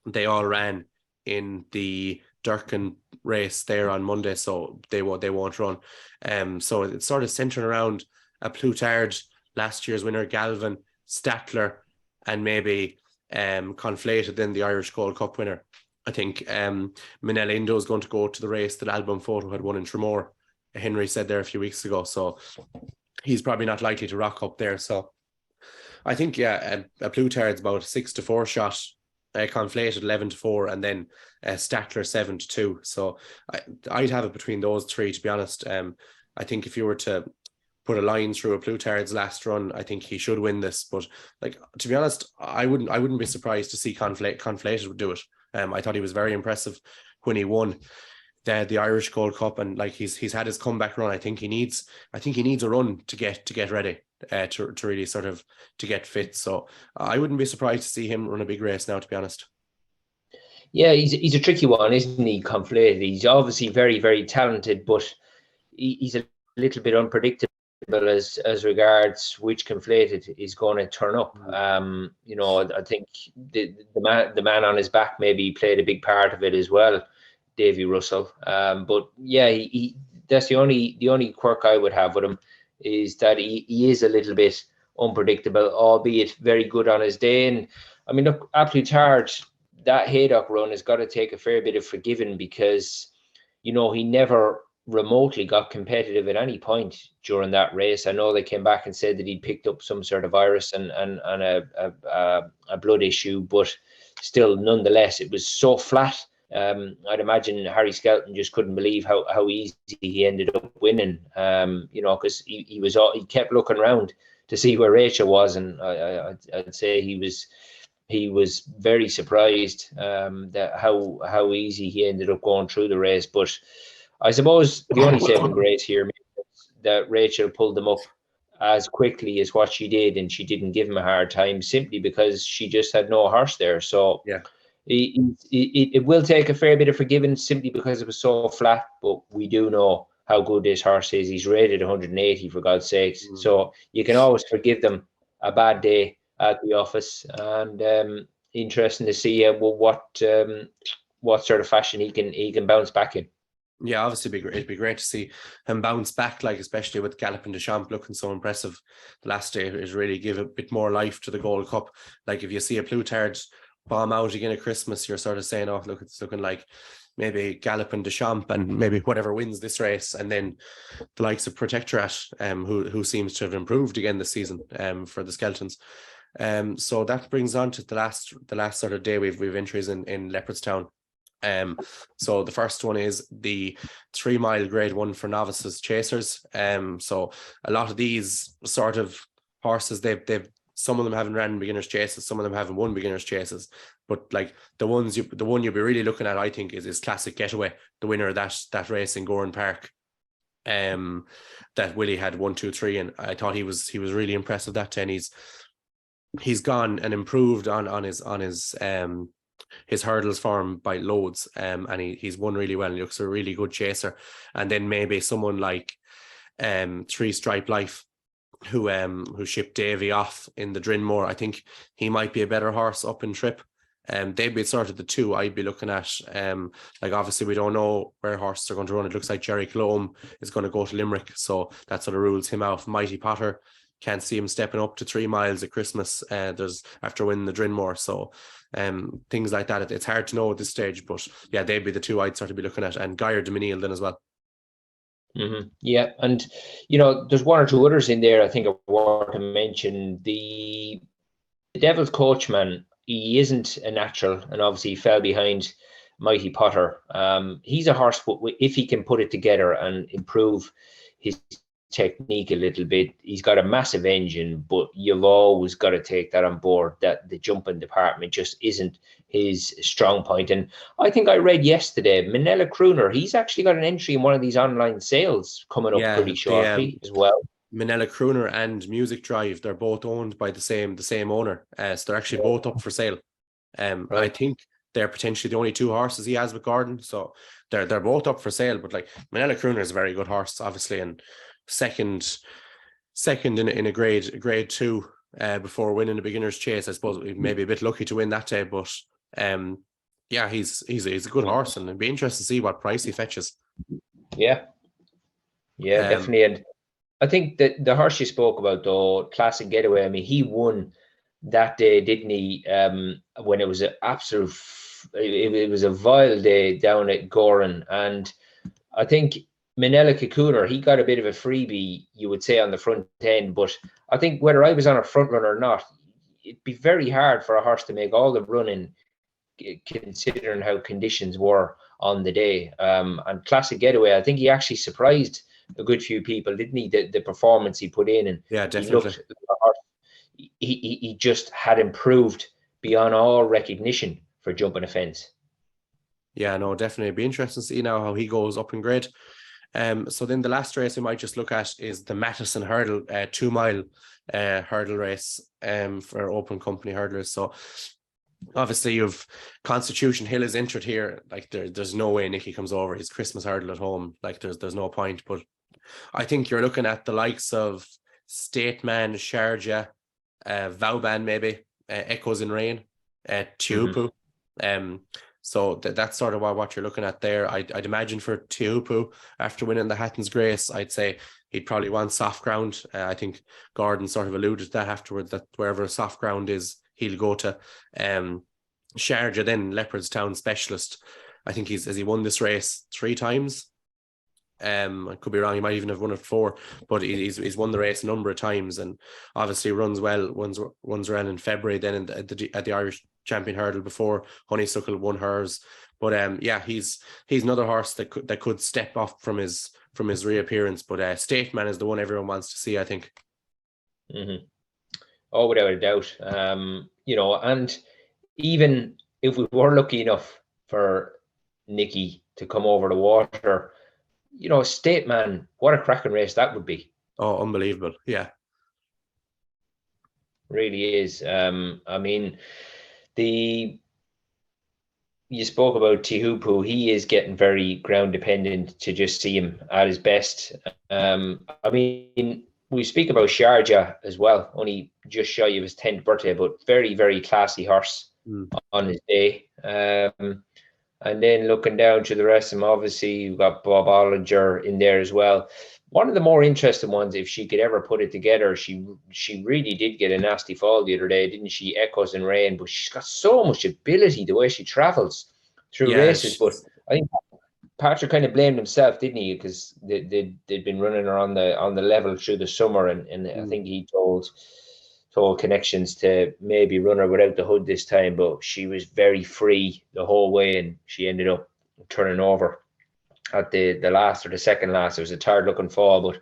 they all ran in the Durkin race there on Monday, so they won't run. So it's sort of centering around a Plutard, last year's winner Galvin, Statler, and maybe Conflated, then the Irish Gold Cup winner. I think Manella Indo is going to go to the race that Album Photo had won in Tremor, Henry said there a few weeks ago. So he's probably not likely to rock up there. So I think, yeah, a Plutard's about 6-4 shot, Conflated 11-4, and then Statler 7-2. So I'd have it between those three, to be honest. I think if you were to put a line through a Plutard's last run, I think he should win this. But like, to be honest, I wouldn't be surprised to see Conflated would do it. I thought he was very impressive when he won the Irish Gold Cup, and like he's had his comeback run. I think he needs a run to get ready, to really sort of to get fit. So I wouldn't be surprised to see him run a big race now, to be honest. Yeah, he's a tricky one, isn't he, Conflated? He's obviously very, very talented, but he's a little bit unpredictable as regards which Conflated is going to turn up. You know, I think the man on his back maybe played a big part of it as well, Davy Russell. But yeah, he that's the only quirk I would have with him, is that he is a little bit unpredictable, albeit very good on his day. And I mean, look, Plutard, that Haydock run has got to take a fair bit of forgiving, because, you know, he never remotely got competitive at any point during that race. I know they came back and said that he'd picked up some sort of virus and a blood issue, but still, nonetheless, it was so flat. I'd imagine Harry Skelton just couldn't believe how easy he ended up winning. You know, because he kept looking around to see where Rachel was, and I'd say he was very surprised that how easy he ended up going through the race. But I suppose the only saving grace here is that Rachel pulled them up as quickly as what she did, and she didn't give him a hard time simply because she just had no horse there. So yeah, it will take a fair bit of forgiving simply because it was so flat, but we do know how good this horse is. He's rated 180, for God's sakes. So you can always forgive them a bad day at the office. And interesting to see what sort of fashion he can bounce back in. Yeah, obviously it'd be great to see him bounce back, like especially with Gallopin Des Champs looking so impressive the last day. It really give a bit more life to the Gold Cup. Like if you see a Plutard bomb out again at Christmas, you're sort of saying, oh, look, it's looking like maybe Gallopin Des Champs and maybe whatever wins this race, and then the likes of Protectorat, who seems to have improved again this season for the Skeltons. So that brings on to the last sort of day we've entries in Leopardstown. So the first one is the 3 mile grade 1 for novices chasers. So a lot of these sort of horses, they've some of them haven't ran beginners chases, some of them haven't won beginners chases, but like the one you'll be really looking at, I think, is Classic Getaway, the winner of that race in Goran Park, that Willie had 1, 2, 3, and I thought he was really impressive that day. And he's gone and improved on his hurdles form by loads, and he's won really well. He looks a really good chaser. And then maybe someone like 3 Stripe Life, who shipped Davy off in the Drinmore. I think he might be a better horse up in trip. They'd be sort of the two I'd be looking at. Like obviously we don't know where horses are going to run. It looks like Jerry Colombe is going to go to Limerick, so that sort of rules him out. Mighty Potter, can't see him stepping up to 3 miles at Christmas. There's after winning the Drinmore, so things like that. It's hard to know at this stage, but yeah, they'd be the two I'd sort of be looking at, and Guyer Dominion then as well. Yeah, and there's one or two others in there I think are worth to mention. The Devil's Coachman, he isn't a natural, and obviously he fell behind Mighty Potter. He's a horse, if he can put it together and improve his technique a little bit. He's got a massive engine, but you've always got to take that on board, that the jumping department just isn't his strong point. And I think I read yesterday, Manila Crooner, he's actually got an entry in one of these online sales coming up pretty shortly as well. Manila Crooner and Music Drive, they're both owned by the same owner. So they're actually both up for sale. Right. I think they're potentially the only two horses he has with Gordon. So they're both up for sale. But like Manila Crooner is a very good horse, obviously, and second in a grade 2 before winning the beginner's chase. I suppose maybe a bit lucky to win that day, but he's a good horse, and it'd be interesting to see what price he fetches. Yeah, definitely. And I think that the horse you spoke about, though, Classic Getaway, I mean, he won that day, didn't he? When it was an absolute, it was a vile day down at Goran. And I think Manila Cooner, he got a bit of a freebie, you would say, on the front end. But I think whether I was on a front run or not, it'd be very hard for a horse to make all the running, considering how conditions were on the day. And Classic Getaway, I think he actually surprised a good few people, didn't he? The performance he put in, and yeah, definitely. He just had improved beyond all recognition for jumping a fence. Yeah, no, definitely. It'd be interesting to see now how he goes up in grade. So then the last race we might just look at is the Mattison Hurdle, 2 mile hurdle race for open company hurdlers. So obviously you've Constitution Hill is entered here. Like there's no way Nicky comes over his Christmas hurdle at home. Like there's no point. But I think you're looking at the likes of Stateman, Sharjah, Vauban, maybe Echoes in Rain, Teahupoo. So that's sort of what you're looking at there. I'd imagine for Teahupoo, after winning the Hatton's Grace, I'd say he'd probably want soft ground. I think Gordon sort of alluded to that afterwards, that wherever soft ground is, he'll go to. Sharjah then, Leopardstown specialist. I think has he won this race 3 times? I could be wrong, he might even have won it 4, but he's won the race a number of times, and obviously runs well, runs around in February then at the Irish Champion Hurdle before Honeysuckle won hers. But he's another horse that could step off from his reappearance. But Stateman is the one everyone wants to see, I think. Oh, without a doubt. And even if we were lucky enough for Nicky to come over the water, Stateman, what a cracking race that would be. Oh, unbelievable. Yeah. Really is. I mean, you spoke about Teahupoo. He is getting very ground dependent to just see him at his best. I mean, we speak about Sharjah as well, only just shy of his 10th birthday, but very, very classy horse on his day. And then looking down to the rest of them, obviously you've got Bob Ollinger in there as well. One of the more interesting ones, if she could ever put it together, she really did get a nasty fall the other day, didn't she? Echoes in Rain, but she's got so much ability the way she travels through races. But I think Patrick kind of blamed himself, didn't he? Because they'd been running her on the level through the summer, and I think he told Connections to maybe run her without the hood this time, but she was very free the whole way, and she ended up turning over at the last or the second last. It was a tired looking fall, but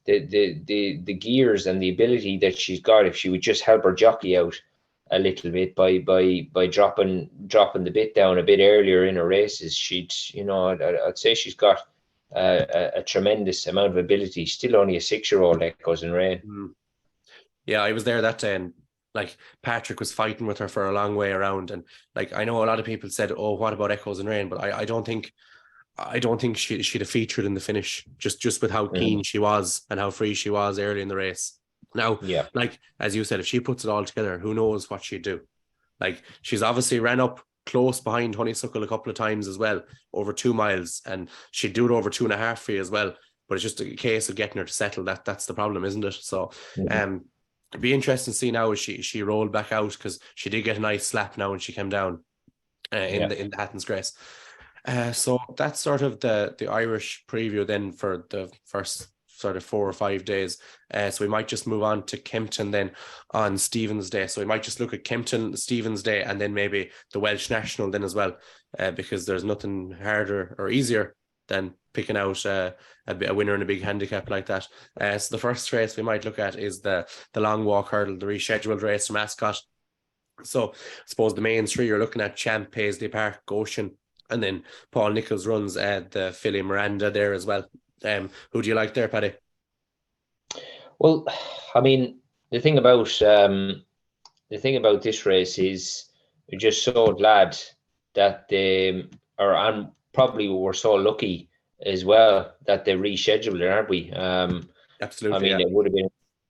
the gears and the ability that she's got, if she would just help her jockey out a little bit by dropping the bit down a bit earlier in her races, I'd say she's got a tremendous amount of ability. Still only a 6-year-old that goes in Rain. Yeah, I was there that day, and like Patrick was fighting with her for a long way around, and like I know a lot of people said, "Oh, what about Echoes in Rain?" But I don't think she'd have featured in the finish, just with how keen she was and how free she was early in the race. Now, like as you said, if she puts it all together, who knows what she'd do? Like she's obviously ran up close behind Honeysuckle a couple of times as well, over 2 miles, and she'd do it over 2.5 for you as well. But it's just a case of getting her to settle. That's the problem, isn't it? So, it'd be interesting to see now as she rolled back out, because she did get a nice slap now when she came down in the Hatton's Grace. So that's sort of the Irish preview then for the first sort of 4 or 5 days. So we might just move on to Kempton then on Stephen's Day. So we might just look at Kempton, Stephen's Day, and then maybe the Welsh National then as well, because there's nothing harder or easier than picking out a winner in a big handicap like that. So the first race we might look at is the long walk hurdle, the rescheduled race from Ascot. So I suppose the main three you're looking at: Champ, Paisley Park, Goshen, and then Paul Nichols runs the filly Miranda there as well. Who do you like there, Paddy? Well, I mean, the thing about this race is we're just so glad that they are, and probably we're so lucky as well that they rescheduled it, aren't we? Absolutely. I mean, yeah. it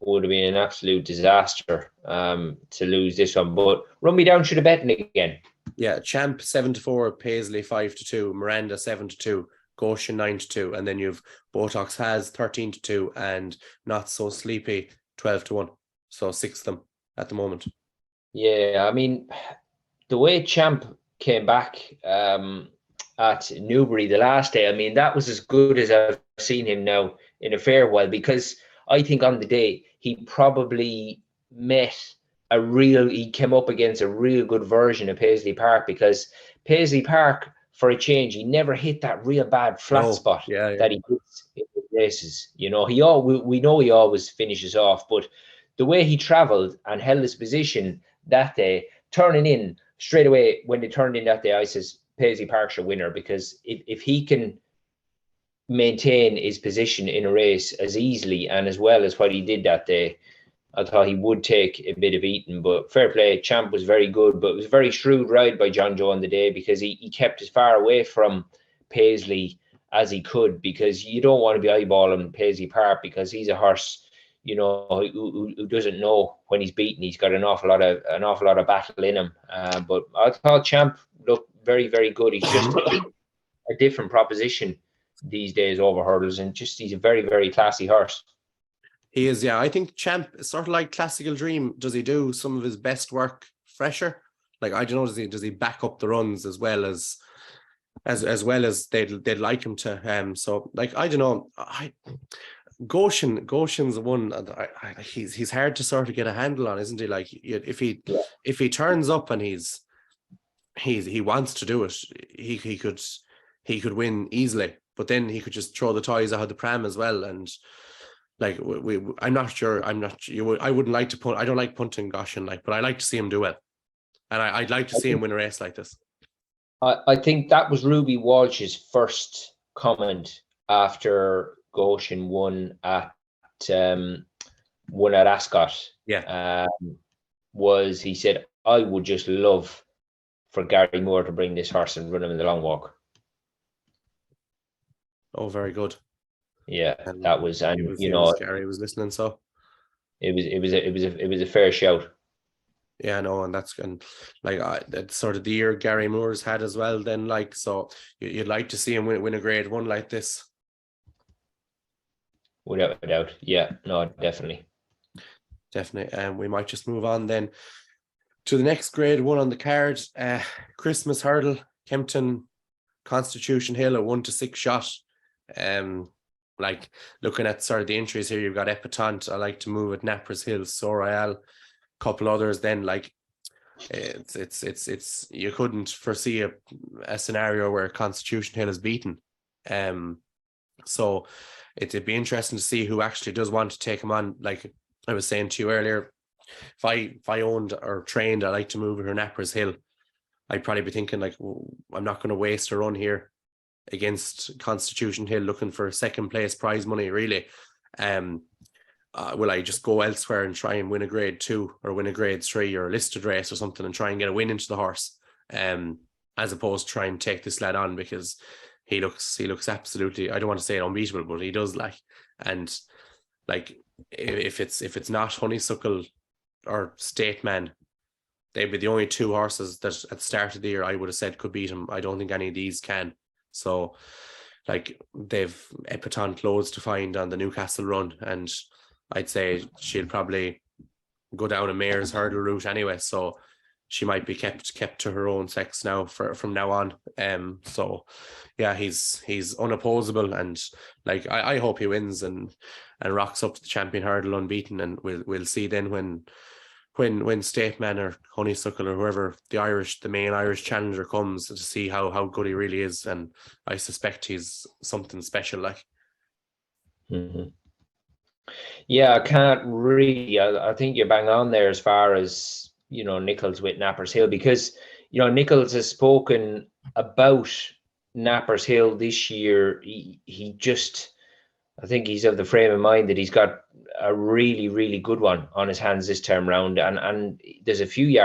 would have been an absolute disaster to lose this one. But run me down through the betting again. Yeah, Champ 7-4, Paisley 5-2, Miranda 7-2, Goshen 9-2, and then you've Botox has 13-2, and Not So Sleepy 12-1. So 6 of them at the moment. Yeah, I mean, the way Champ came back at Newbury the last day, I mean, that was as good as I've seen him now in a fair while, because I think on the day he probably he came up against a real good version of Paisley Park, because Paisley Park, for a change, he never hit that real bad flat spot that he hits in the races. You know, we know he always finishes off, but the way he travelled and held his position that day, turning in straight away when they turned in that day, I says Paisley Park's a winner, because if he can maintain his position in a race as easily and as well as what he did that day, I thought he would take a bit of eating. But fair play, Champ was very good, but it was a very shrewd ride by John Joe on the day, because he kept as far away from Paisley as he could, because you don't want to be eyeballing Paisley Park, because he's a horse, you know, who doesn't know when he's beaten. He's got an awful lot of battle in him. But I thought Champ looked very, very good. He's just a different proposition these days over hurdles, and just he's a very, very classy horse. He is, yeah. I think Champ is sort of like Classical Dream. Does he do some of his best work fresher? Like, I don't know, does he back up the runs as well as they'd like him to? So like, I don't know. Goshen's the one. He's hard to sort of get a handle on, isn't he? Like, if he turns up and he wants to do it, he could win easily. But then he could just throw the toys out of the pram as well. And like, I'm not sure. I wouldn't like to punt. I don't like punting Goshen, but I like to see him do well, and I'd like to see him win a race like this. I think that was Ruby Walsh's first comment after Goshen won at Ascot. Yeah, was he said, I would just love for Gary Moore to bring this horse and run him in the long walk. Oh, very good. Yeah, and that was, and you know, Gary was listening, so it was a fair shout. Yeah, no, and that's that's sort of the year Gary Moore's had as well. Then, so you'd like to see him win a Grade 1 like this, without a doubt. Yeah, no, definitely. And we might just move on then to the next Grade 1 on the card. Christmas Hurdle, Kempton, Constitution Hill, a 1-6 shot. Looking at sort of the entries here, you've got Epatante. I like to move at Nappers Hill, Sorayal, couple others. Then it's you couldn't foresee a scenario where Constitution Hill is beaten. So it'd be interesting to see who actually does want to take him on. Like I was saying to you earlier, if I owned or trained, I like to move her Nappers Hill. I'd probably be thinking I'm not going to waste a run here against Constitution Hill looking for second place prize money, really. Will I just go elsewhere and try and win a Grade 2 or win a Grade 3 or a listed race or something and try and get a win into the horse, as opposed to try and take this lad on, because he looks absolutely, I don't want to say unbeatable, but he does if it's not Honeysuckle or State Man, they'd be the only two horses that at the start of the year I would have said could beat him. I don't think any of these can. So they've Epatante loads to find on the Newcastle run, and I'd say she'll probably go down a mare's hurdle route anyway. So she might be kept to her own sex now from now on. So yeah, he's unopposable, and like I hope he wins and rocks up to the champion hurdle unbeaten, and we'll see then when Stateman or Honeysuckle or whoever the main Irish challenger comes to see how good he really is, and I suspect he's something special like. Mm-hmm. Yeah, I can't really. I think you're bang on there as far as, you know, Nichols with Nappers Hill, because, you know, Nichols has spoken about Nappers Hill this year. He just, I think he's of the frame of mind that he's got a really, really good one on his hands this term round. And there's a few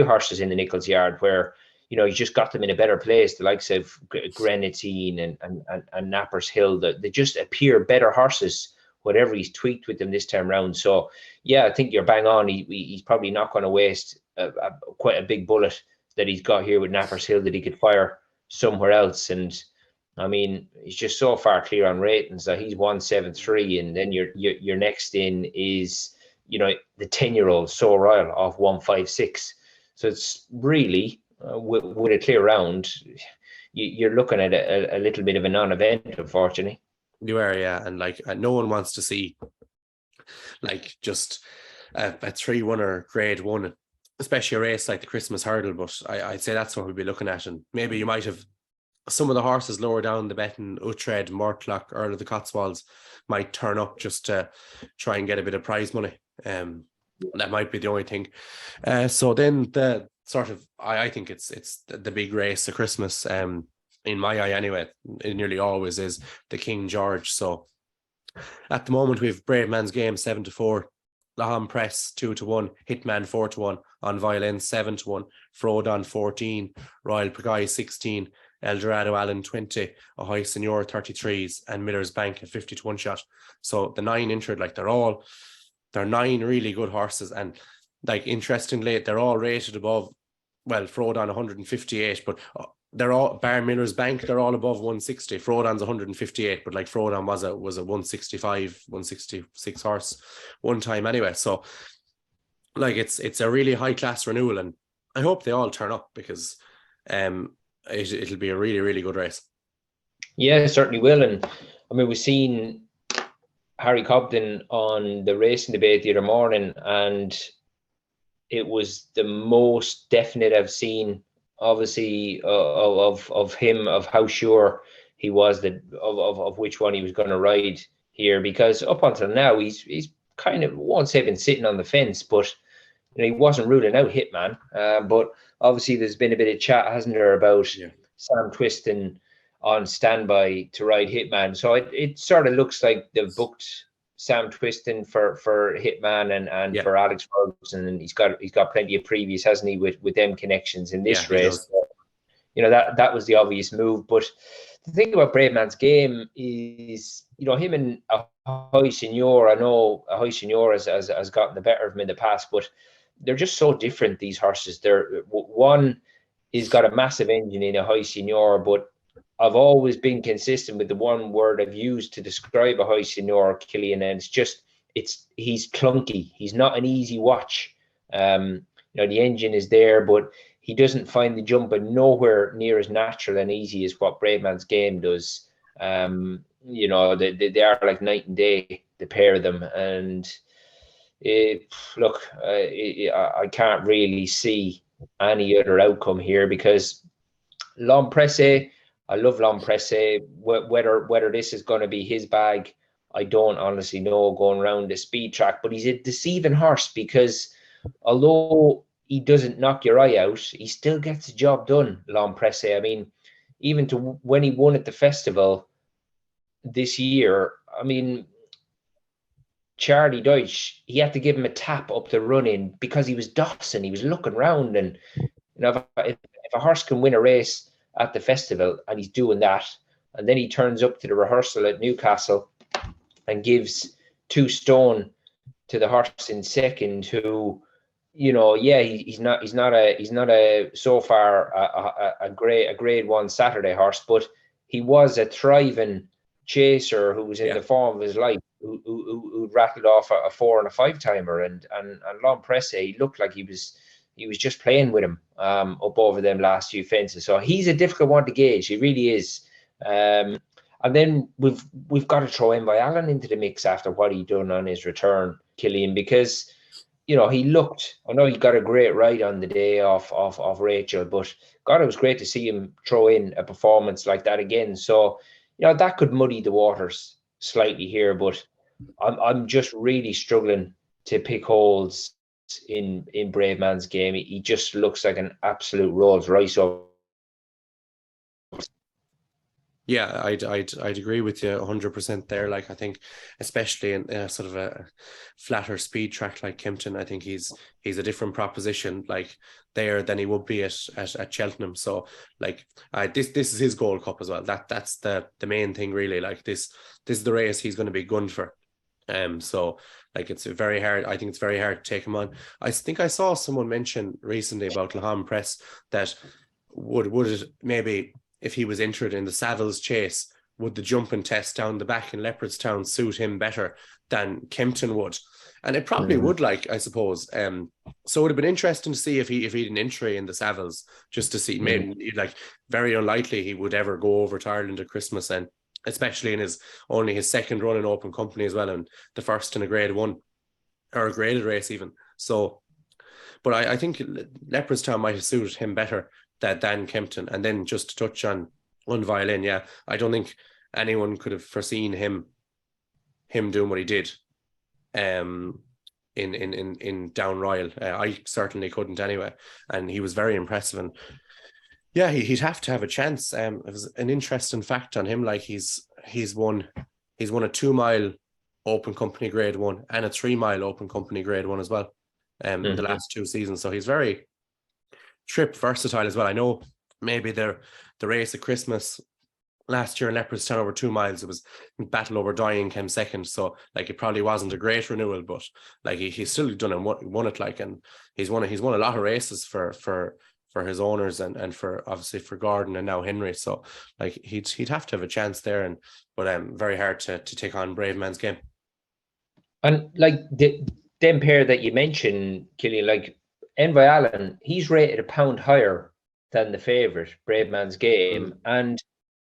horses in the Nichols yard where, you know, he's just got them in a better place. The likes of Grenadine and Nappers Hill, they just appear better horses, whatever he's tweaked with them this time round. So yeah, I think you're bang on. He's probably not going to waste quite a big bullet that he's got here with Nappers Hill that he could fire somewhere else. And I mean, he's just so far clear on ratings that he's 173, and then your next in is, you know, the 10-year-old So Royal off 156. So it's really with a clear round, you're looking at a little bit of a non-event, unfortunately. You are, yeah, and like no one wants to see like just a 3-1 or grade 1, especially a race like the Christmas hurdle. But I'd say that's what we'd be looking at, and maybe you might have some of the horses lower down the betting, Uhtred, Mortlock, Earl of the Cotswolds, might turn up just to try and get a bit of prize money. That might be the only thing. So then the sort of, I think it's the big race of Christmas. In my eye anyway, it nearly always is the King George. So at the moment we've Brave Man's Game 7-4, Laham Press 2-1, Hitman 4-1, On Violence 7-1, Frodon 14, Royal Pagai 16, Eldorado Allen 20, Ahoy Senor 33s, and Miller's Bank a 50-1 shot. So the 9 entered, like they're 9 really good horses, and like interestingly, they're all rated above, well, Frodon 158, but they're all, bar Miller's Bank, they're all above 160. Frodon's 158, but like Frodon was a 165, 166 horse one time anyway. So like it's a really high class renewal, and I hope they all turn up, because it'll be a really, really good race. Yeah, it certainly will. And I mean, we've seen Harry Cobden on the racing debate the other morning, and it was the most definite I've seen, obviously, of him, of how sure he was that of which one he was going to ride here. Because up until now, he's kind of, won't say been sitting on the fence, but you know, he wasn't ruling out Hitman. But obviously, there's been a bit of chat, hasn't there, about Sam Twiston on standby to ride Hitman. So it sort of looks like they've booked Sam Twiston for Hitman and for Alex Ferguson, and he's got plenty of previous, hasn't he, with them connections in this race. So, you know, that was the obvious move. But the thing about Brave Man's Game is, you know, him and Ahoy Senor, I know Ahoy Senor has gotten the better of him in the past, but they're just so different, these horses. One is got a massive engine in Ahoy Senor, but I've always been consistent with the one word I've used to describe Ahoy Senor, Killian, and he's clunky. He's not an easy watch. You know, the engine is there, but he doesn't find the jumping nowhere near as natural and easy as what Brave Man's Game does. You know, they are like night and day, the pair of them. And look, I can't really see any other outcome here, because L'Empresse, I love L'Empresse. Whether this is going to be his bag, I don't honestly know, going around the speed track. But he's a deceiving horse, because although he doesn't knock your eye out, he still gets the job done, L'Empresse. I mean, even to when he won at the festival this year, I mean, Charlie Deutsch, he had to give him a tap up the run-in because he was dossing. He was looking round. And you know, if a horse can win a race at the festival and he's doing that, and then he turns up to the rehearsal at Newcastle and gives 2 stone to the horse in second, who, you know, he's not a so far a grade 1 Saturday horse, but he was a thriving chaser who was in the form of his life, who rattled off a 4 and a 5 timer, and L'Empresse, he looked like he was he was just playing with him up over them last few fences. So he's a difficult one to gauge. He really is. And then we've got to throw Envoy Allen into the mix after what he done on his return, Killian, because he looked. I know he got a great ride on the day of Rachel, but God, it was great to see him throw in a performance like that again. So that could muddy the waters slightly here, but I'm just really struggling to pick holes in Brave Man's game. He just looks like an absolute Rolls Royce. Yeah, I'd agree with you 100% there. Like, I think, especially in sort of a flatter speed track like Kempton, I think he's a different proposition like there than he would be at Cheltenham. So like, this is his Gold Cup as well. That's the main thing really. Like this is the race he's going to be gunned for. So like, it's very hard. I think it's very hard to take him on. I think I saw someone mention recently about Laham Press that would it maybe, if he was entered in the Saddles Chase, would the jumping test down the back in Leopardstown suit him better than Kempton would? And it probably would, like, I suppose. So it would have been interesting to see if he had an entry in the Saddles, just to see. Maybe, like, very unlikely he would ever go over to Ireland at Christmas, and especially in only his second run in open company as well, and the first in a Grade 1 or a graded race even. So, but I think Leopardstown might have suited him better than Kempton. And then just to touch on Violin, I don't think anyone could have foreseen him doing what he did in Down Royal. I certainly couldn't anyway, and he was very impressive. And yeah, he'd have to have a chance. It was an interesting fact on him, like he's won a 2 mile open company Grade 1 and a 3 mile open company Grade 1 as well in the last 2 seasons. So he's very trip versatile as well. I know maybe the race at Christmas last year in Leopardstown over 2 miles, it was Battle Over Dying came second, so like it probably wasn't a great renewal, but like he's still done and won it, like, and he's won a lot of races for his owners and for obviously for Gordon and now Henry. So like he'd have to have a chance there, but very hard to take on Brave Man's game. And like them pair that you mentioned, Killian, like Envoy Allen, he's rated £1 higher than the favourite, Brave Man's Game, and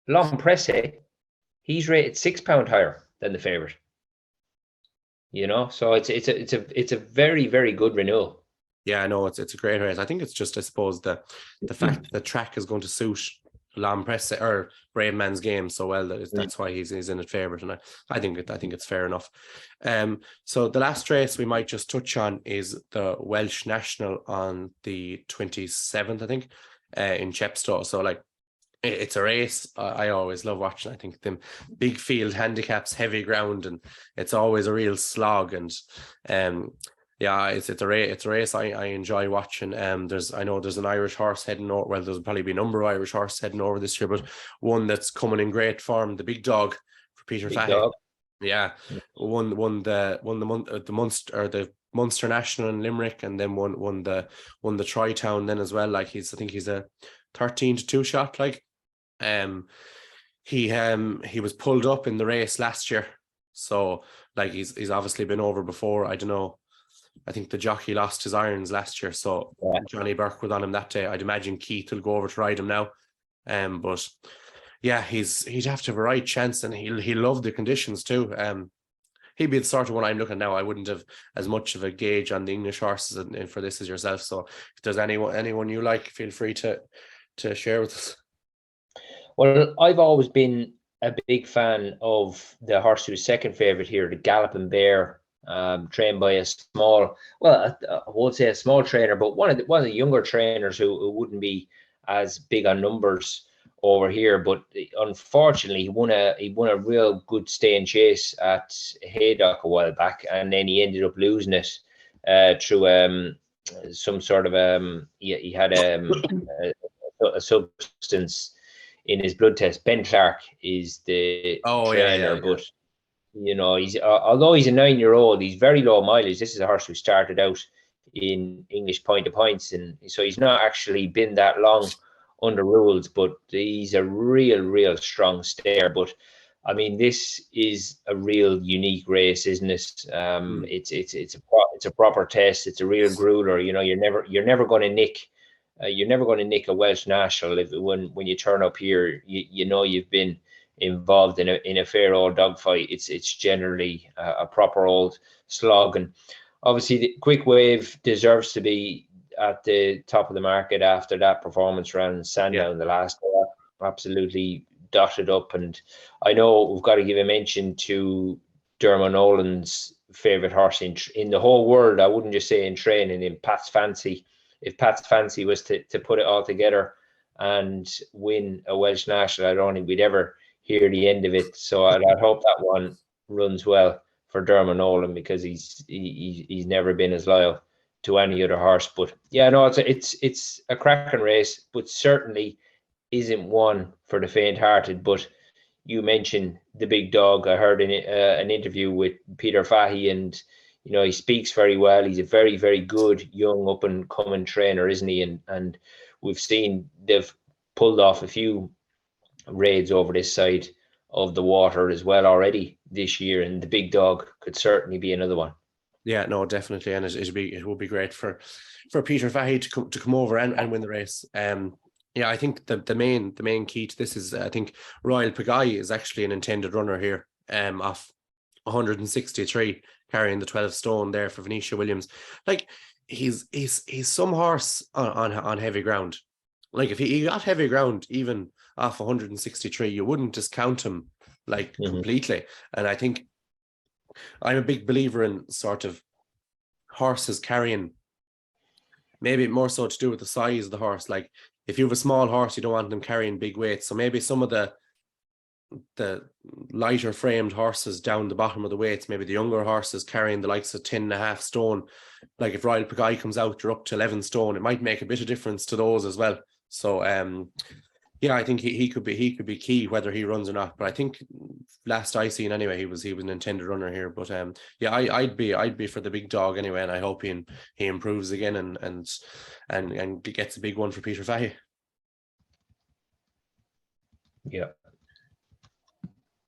Long Presse, he's rated £6 higher than the favourite. So it's a very, very good renewal. Yeah, I know it's a great race. I think it's just, I suppose, the fact that the track is going to suit Long Presse or Brave Man's Game so well that's why he's in it favourite, and I think it's fair enough. So the last race we might just touch on is the Welsh National on the 27th, I think, in Chepstow. So like, it's a race I always love watching. I think them big field handicaps, heavy ground, and it's always a real slog. And it's a race I enjoy watching. I know there's an Irish horse heading over. Well, there's probably be a number of Irish horses heading over this year, but one that's coming in great form, the Big Dog for Peter Fahey. Yeah, won the Munster National in Limerick, and then won the Tri-Town then as well. Like I think he's a 13-2 shot. Like, he was pulled up in the race last year, so like he's obviously been over before. I don't know. I think the jockey lost his irons last year, so Johnny Burke was on him that day. I'd imagine Keith will go over to ride him now. But yeah, he'd have to have a right chance, and he'll love the conditions too. He'd be the sort of one I'm looking now. I wouldn't have as much of a gauge on the English horses and for this as yourself. So if there's anyone you like, feel free to share with us. Well, I've always been a big fan of the horse who's second favourite here, the Gallopin Bear, trained by a small trainer, but one of the younger trainers who wouldn't be as big on numbers over here. But unfortunately, he won a real good stay and chase at Haydock a while back, and then he ended up losing it through some sort of he had a substance in his blood test. Ben Clark is the trainer, but he's although he's a 9-year-old, he's very low mileage. This is a horse who started out in English point to points, and so he's not actually been that long under rules, but he's a real strong stayer. But I mean, this is a real unique race, isn't it? It's a proper test. It's a real grueler. You know, you're never going to nick. You're never going to nick a Welsh National when you turn up here. You know you've been involved in a fair old dogfight. It's generally a proper old slog, and obviously the Quick Wave deserves to be at the top of the market after that performance around Sandown the last hour. Absolutely dotted up, and I know we've got to give a mention to Dermot Nolan's favourite horse in the whole world. I wouldn't just say in training, in Pat's Fancy. If Pat's Fancy was to put it all together and win a Welsh National, I don't think we'd ever hear the end of it. So I'd hope that one runs well for Dermot Nolan, because he's never been as loyal to any other horse. But yeah, no, it's a cracking race, but certainly isn't one for the faint-hearted. But you mentioned the big dog. I heard an interview with Peter Fahey, and you know, he speaks very well. He's a very, very good young up and coming trainer, isn't he? And we've seen they've pulled off a few raids over this side of the water as well already this year, and the big dog could certainly be another one. Yeah, no, definitely, and it would be great for Peter Fahey to come over and win the race. Yeah, I think the main key to this is, I think Royal Pagaille is actually an intended runner here, off 163, carrying the 12 stone there for Venetia Williams. Like, he's some horse on heavy ground. Like, if he got heavy ground even off 163, you wouldn't discount him like completely. And I think I'm a big believer in sort of horses carrying, maybe more so to do with the size of the horse. Like, if you have a small horse, you don't want them carrying big weights. So maybe some of the lighter framed horses down the bottom of the weights, maybe the younger horses carrying the likes of 10.5 stone. Like, if Royal Pagaille comes out, you're up to 11 stone. It might make a bit of difference to those as well. So yeah, I think he could be key whether he runs or not. But I think last I seen anyway, he was an intended runner here. But yeah, I'd be for the big dog anyway, and I hope he improves again and gets a big one for Peter Fahey. Yeah.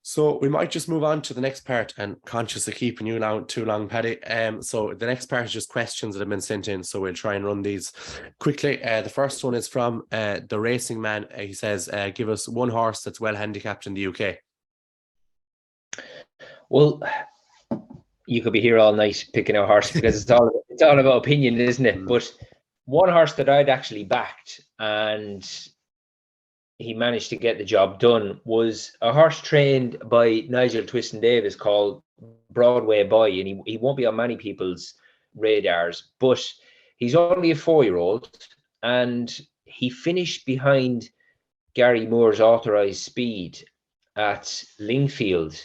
So we might just move on to the next part, and conscious of keeping you too long, Paddy. So the next part is just questions that have been sent in. So we'll try and run these quickly. The first one is from the Racing Man. He says, give us one horse that's well handicapped in the UK. Well, you could be here all night picking a horse, because it's all about opinion, isn't it? But one horse that I'd actually backed, and he managed to get the job done, was a horse trained by Nigel Twiston-Davies called Broadway Boy, and he won't be on many people's radars, but he's only a 4-year-old, and he finished behind Gary Moore's authorised speed at Lingfield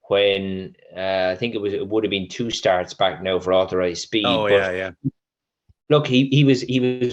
when I think it would have been 2 starts back now for authorised speed. Oh, but yeah. Look, he was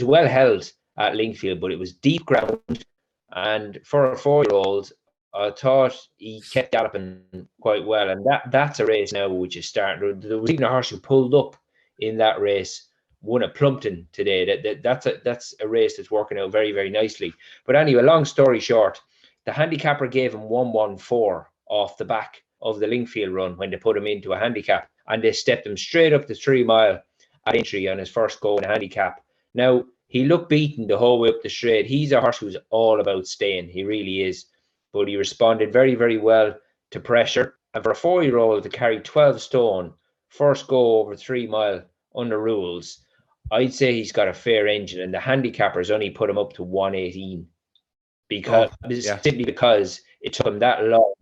well held at Lingfield, but it was deep ground. And for a 4-year-old, I thought he kept galloping quite well. And that's a race now which is starting. There was even a horse who pulled up in that race, won at Plumpton today. That's a race that's working out very, very nicely. But anyway, long story short, the handicapper gave him 114 off the back of the Lingfield run when they put him into a handicap. And they stepped him straight up the 3 mile at entry on his first go in a handicap. Now, he looked beaten the whole way up the straight. He's a horse who's all about staying. He really is. But he responded very, very well to pressure. And for a 4-year-old to carry 12 stone, first go over 3 mile under rules, I'd say he's got a fair engine. And the handicappers only put him up to 118 simply because it took him that long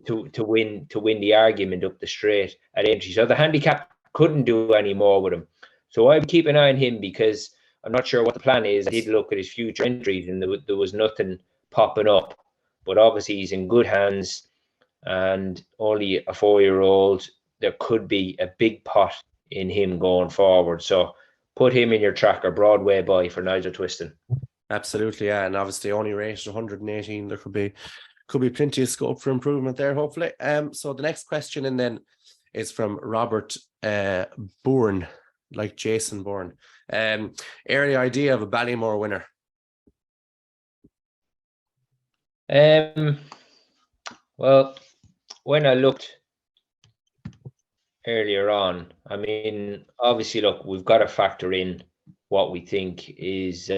to win the argument up the straight at entry. So the handicap couldn't do any more with him. So I'd keep an eye on him, because I'm not sure what the plan is. I did look at his future entries, and there was nothing popping up. But obviously he's in good hands, and only a 4-year-old. There could be a big pot in him going forward. So put him in your tracker, Broadway Boy for Nigel Twiston. Absolutely, yeah. And obviously only rated 118. There could be plenty of scope for improvement there, hopefully. So the next question and then is from Robert Bourne, like Jason Bourne. Early idea of a Ballymore winner? Well, when I looked earlier on, I mean, obviously, look, we've got to factor in what we think is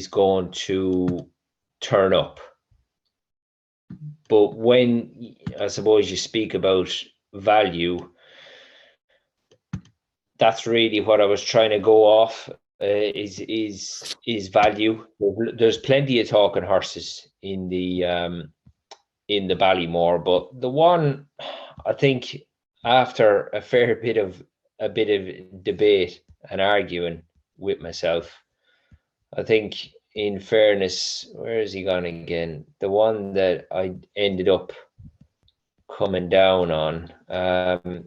going to turn up. But when I suppose you speak about value, that's really what I was trying to go off. Is value. There's plenty of talking horses in the Ballymore, but the one I think after a fair bit of debate and arguing with myself, I think in fairness, where is he gone again? The one that I ended up coming down on.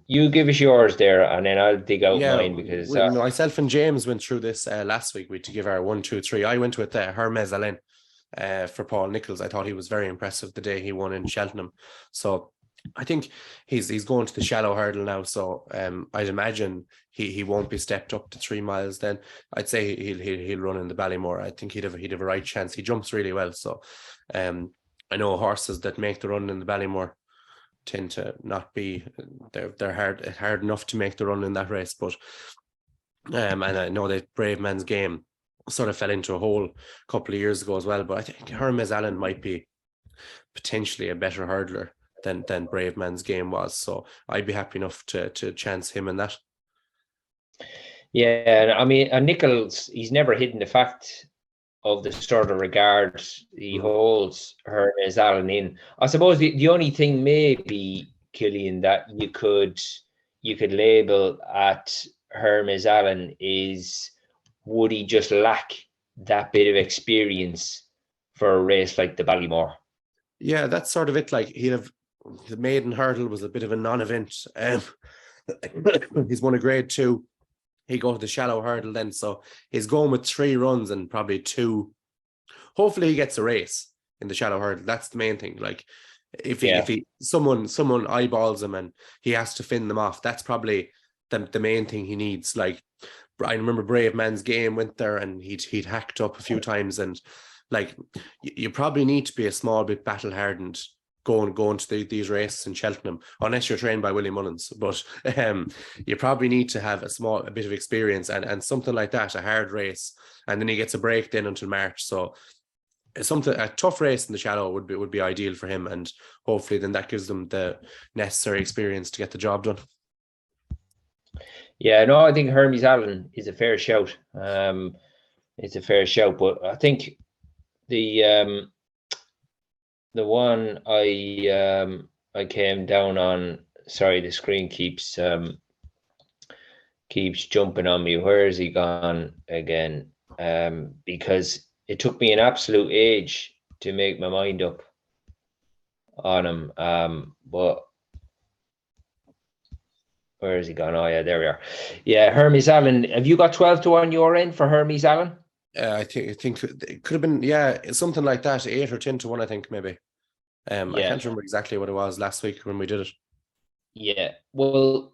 You give us yours there, and then I'll dig out mine because myself and James went through this last week. We to give our 1, 2, 3. I went with Hermes Allen for Paul Nicholls. I thought he was very impressive the day he won in Cheltenham. So I think he's going to the shallow hurdle now. So I'd imagine he won't be stepped up to 3 miles. Then I'd say he'll run in the Ballymore. I think he'd have a right chance. He jumps really well. So I know horses that make the run in the Ballymore tend to not be they're hard enough to make the run in that race, but and I know that Brave Man's Game sort of fell into a hole a couple of years ago as well, but I think Hermes Allen might be potentially a better hurdler than Brave Man's Game was, so I'd be happy enough to chance him in that. Yeah, I mean, Nicholls, he's never hidden the fact of the sort of regard he holds Hermes Allen in. I suppose the only thing maybe, Killian, that you could label at Hermes Allen is, would he just lack that bit of experience for a race like the Ballymore? Yeah, that's sort of it. Like, the maiden hurdle was a bit of a non-event. He's won a grade 2. He go to the shallow hurdle then, so he's going with 3 runs and probably 2. Hopefully he gets a race in the shallow hurdle. That's the main thing. Like, if someone eyeballs him and he has to fin them off, that's probably the main thing he needs. Like, I remember Brave Man's Game went there and he'd hacked up a few times, and like, you probably need to be a small bit battle hardened going to these races in Cheltenham, unless you're trained by Willie Mullins. But you probably need to have a bit of experience and something like that, a hard race, and then he gets a break then until March. So a tough race in the shallow would be ideal for him, and hopefully then that gives them the necessary experience to get the job done. Yeah, no, I think Hermes Allen is a fair shout. It's a fair shout, but I think the one I came down on. Sorry, the screen keeps jumping on me. Where is he gone again? Because it took me an absolute age to make my mind up on him. But where is he gone? Oh yeah, there we are. Yeah, Hermes Allen. Have you got 12 to 1 your end for Hermes Allen? I think it could have been something like that, 8 or 10 to 1, I think maybe. I can't remember exactly what it was last week when we did it. Yeah, well,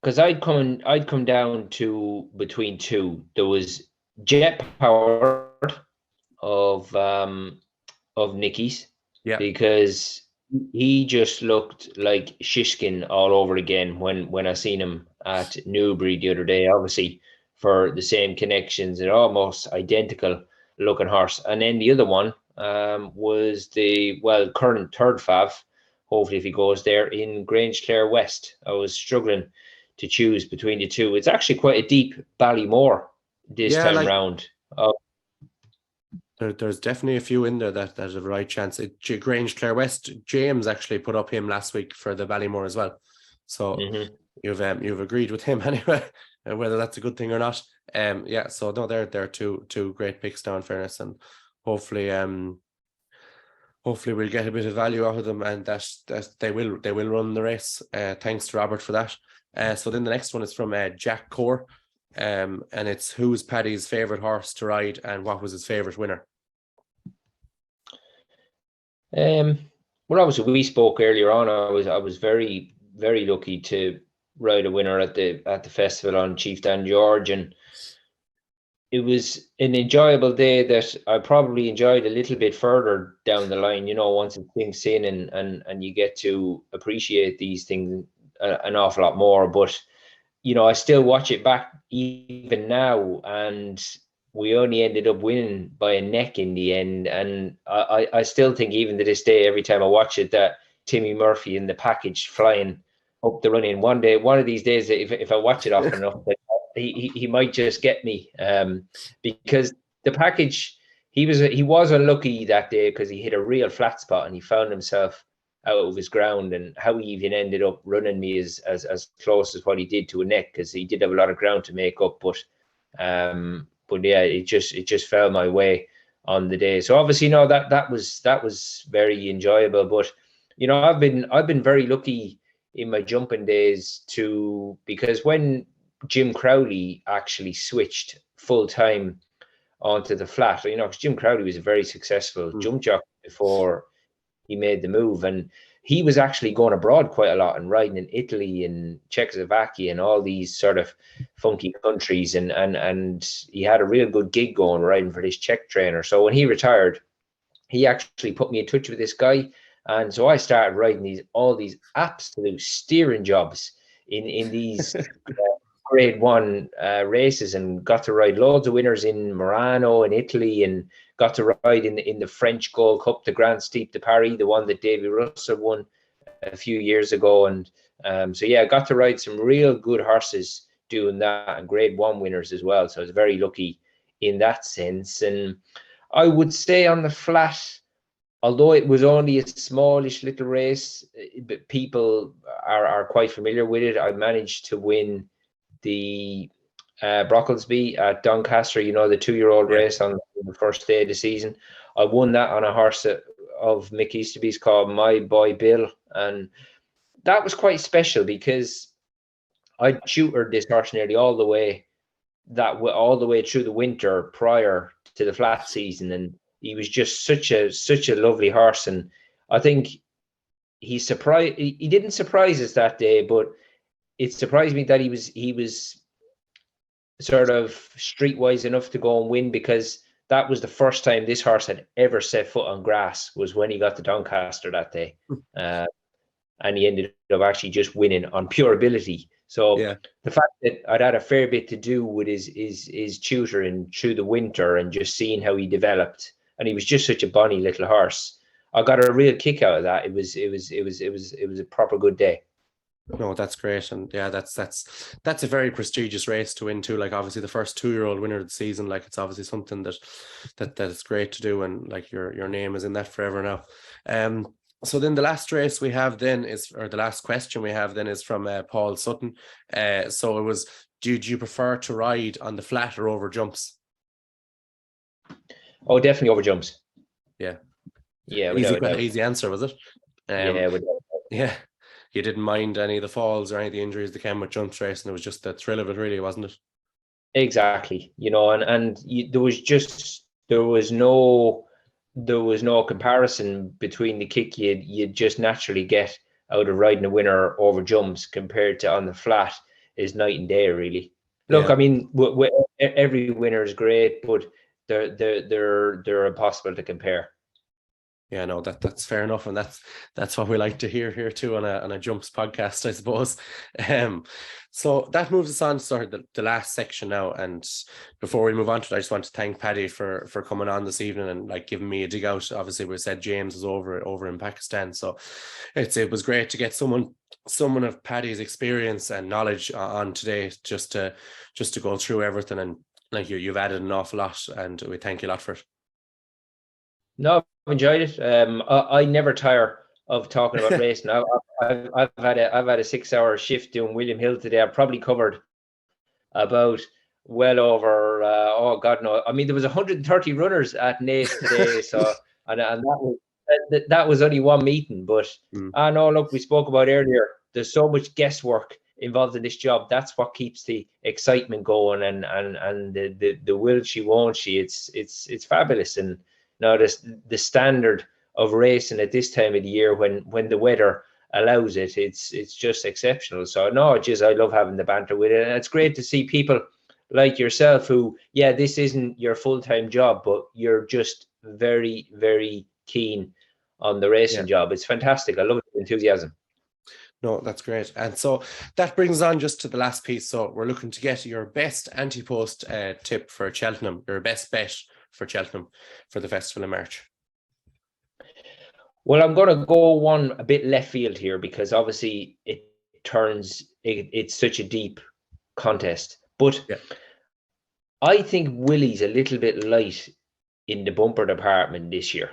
because I'd come down to between 2. There was Jet Power of Nicky's, because he just looked like Shishkin all over again when I seen him at Newbury the other day. Obviously, for the same connections, and almost identical looking horse. And then the other one was the current third fav. Hopefully, if he goes there, in Grange Clare West. I was struggling to choose between the two. It's actually quite a deep Ballymore this time round. There's definitely a few in there that have a right chance. Grange Clare West, James actually put up him last week for the Ballymore as well. So you've agreed with him anyway, whether that's a good thing or not. So no, they're two great picks now, in fairness, and hopefully we'll get a bit of value out of them, and that they will run the race. Thanks to Robert for that. So then the next one is from Jack Core, and it's who's Paddy's favourite horse to ride and what was his favourite winner? Well, obviously we spoke earlier on. I was very, very lucky to ride a winner at the festival on Chief Dan George, and it was an enjoyable day that I probably enjoyed a little bit further down the line, once it sinks in and you get to appreciate these things an awful lot more. But, I still watch it back even now, and we only ended up winning by a neck in the end. And I still think, even to this day, every time I watch it, that Timmy Murphy in the package flying up the running one of these days, if I watch it often enough, he might just get me, because the package, he was unlucky that day because he hit a real flat spot and he found himself out of his ground, and how he even ended up running me as close as what he did to a neck, because he did have a lot of ground to make up, but yeah, it just fell my way on the day. So obviously, that was very enjoyable. But I've been very lucky in my jumping days because when Jim Crowley actually switched full time onto the flat, because Jim Crowley was a very successful jump jockey before he made the move, and he was actually going abroad quite a lot and riding in Italy and Czechoslovakia and all these sort of funky countries, and he had a real good gig going riding for this Czech trainer. So when he retired, he actually put me in touch with this guy, and so I started riding all these absolute steering jobs in these Grade 1 races, and got to ride loads of winners in Murano in Italy, and got to ride in the French Gold Cup, the Grand Steep de Paris, the one that Davy Russell won a few years ago. And so yeah, I got to ride some real good horses doing that, and Grade 1 winners as well. So I was very lucky in that sense. And I would say on the flat, although it was only a smallish little race, but people are quite familiar with it, I managed to win the Brocklesby at Doncaster, the 2-year-old race on the first day of the season. I won that on a horse of Mick Easterby's called My Boy Bill, and that was quite special because I tutored this horse nearly all the way through the winter prior to the flat season, and he was just such a lovely horse. And I think he didn't surprise us that day, but it surprised me that he was sort of streetwise enough to go and win, because that was the first time this horse had ever set foot on grass, was when he got to Doncaster that day. And he ended up actually just winning on pure ability. So the fact that I'd had a fair bit to do with his tutoring through the winter and just seeing how he developed, and he was just such a bonny little horse, I got a real kick out of that. It was a proper good day. No, that's great. And yeah, that's a very prestigious race to win too. Like, obviously the first 2-year-old winner of the season, like, it's obviously something that is great to do, and like your name is in that forever now. So then the last race we have then the last question we have then is from Paul Sutton. So it was, do you prefer to ride on the flat or over jumps? Oh, definitely over jumps. Yeah. Easy answer, was it? Yeah. You didn't mind any of the falls or any of the injuries that came with jumps racing. It was just the thrill of it, really, wasn't it? Exactly. There was no comparison between the kick you just naturally get out of riding a winner over jumps compared to on the flat is night and day, really. Look, I mean, every winner is great, but they're impossible to compare. Yeah, no, that's fair enough, and that's what we like to hear here too on a jumps podcast, I suppose. So that moves us on to sort of the last section now. And before we move on to it, I just want to thank Paddy for coming on this evening and like giving me a dig out. Obviously, we said James is over in Pakistan, so it was great to get someone of Paddy's experience and knowledge on today, just to go through everything. And like you've added an awful lot, and we thank you a lot for it. No, I've enjoyed it. I never tire of talking about racing. I've had a 6-hour shift doing William Hill today. I've probably covered about well over God no. I mean, there was 130 runners at Naas today, so and that was only one meeting. But I know, look, we spoke about earlier. There's so much guesswork involved in this job. That's what keeps the excitement going, and the will she, won't she. It's fabulous. And now the standard of racing at this time of the year, when the weather allows it's just exceptional. So no, I love having the banter with it, and it's great to see people like yourself who, yeah, this isn't your full-time job, but you're just very, very keen on the racing job. It's fantastic. I love the enthusiasm. No, that's great. And so that brings us on just to the last piece. So we're looking to get your best anti-post tip for Cheltenham, your best bet for Cheltenham for the festival in March. Well, I'm going to go one a bit left field here because obviously it's such a deep contest. But I think Willie's a little bit light in the bumper department this year.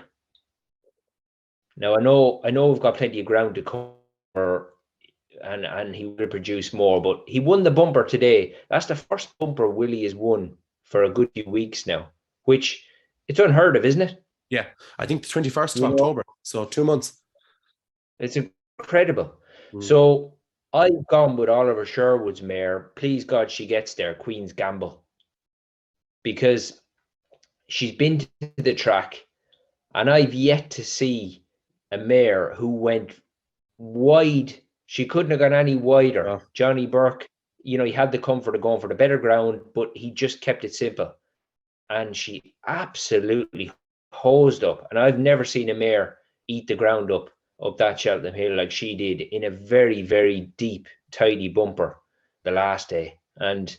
Now, I know we've got plenty of ground to cover, and he will produce more, but he won the bumper today. That's the first bumper Willie has won for a good few weeks now, which it's unheard of, isn't it? Yeah, I think the 21st of October, so 2 months. It's incredible. So I've gone with Oliver Sherwood's mare. Please God she gets there, Queen's Gamble, because she's been to the track, and I've yet to see a mare who went wide. She couldn't have gone any wider. Oh. Johnny Burke, he had the comfort of going for the better ground, but he just kept it simple. And she absolutely hosed up. And I've never seen a mare eat the ground up that Cheltenham Hill like she did in a very, very deep, tidy bumper the last day. And,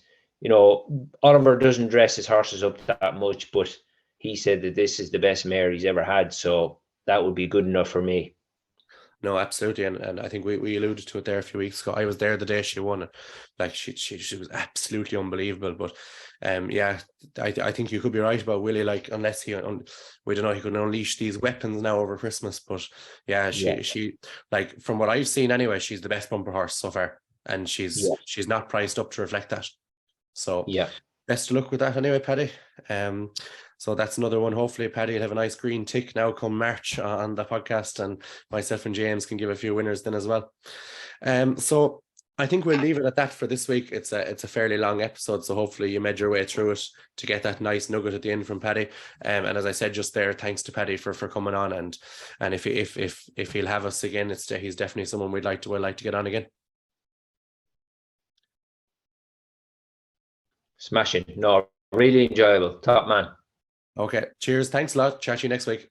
Oliver doesn't dress his horses up that much, but he said that this is the best mare he's ever had. So that would be good enough for me. No, absolutely, and I think we alluded to it there a few weeks ago. I was there the day she won, and like she was absolutely unbelievable. But I think you could be right about Willie. Like unless we don't know, he could unleash these weapons now over Christmas. But she like from what I've seen anyway, she's the best bumper horse so far, and she's not priced up to reflect that. So best of luck with that anyway, Paddy. So that's another one. Hopefully, Paddy will have a nice green tick now come March on the podcast, and myself and James can give a few winners then as well. So I think we'll leave it at that for this week. It's a fairly long episode, so hopefully you made your way through it to get that nice nugget at the end from Paddy. And as I said just there, thanks to Paddy for coming on, and if he'll have us again, he's definitely someone we'd like to get on again. Smashing. No, really enjoyable. Top man. Okay. Cheers. Thanks a lot. Chat to you next week.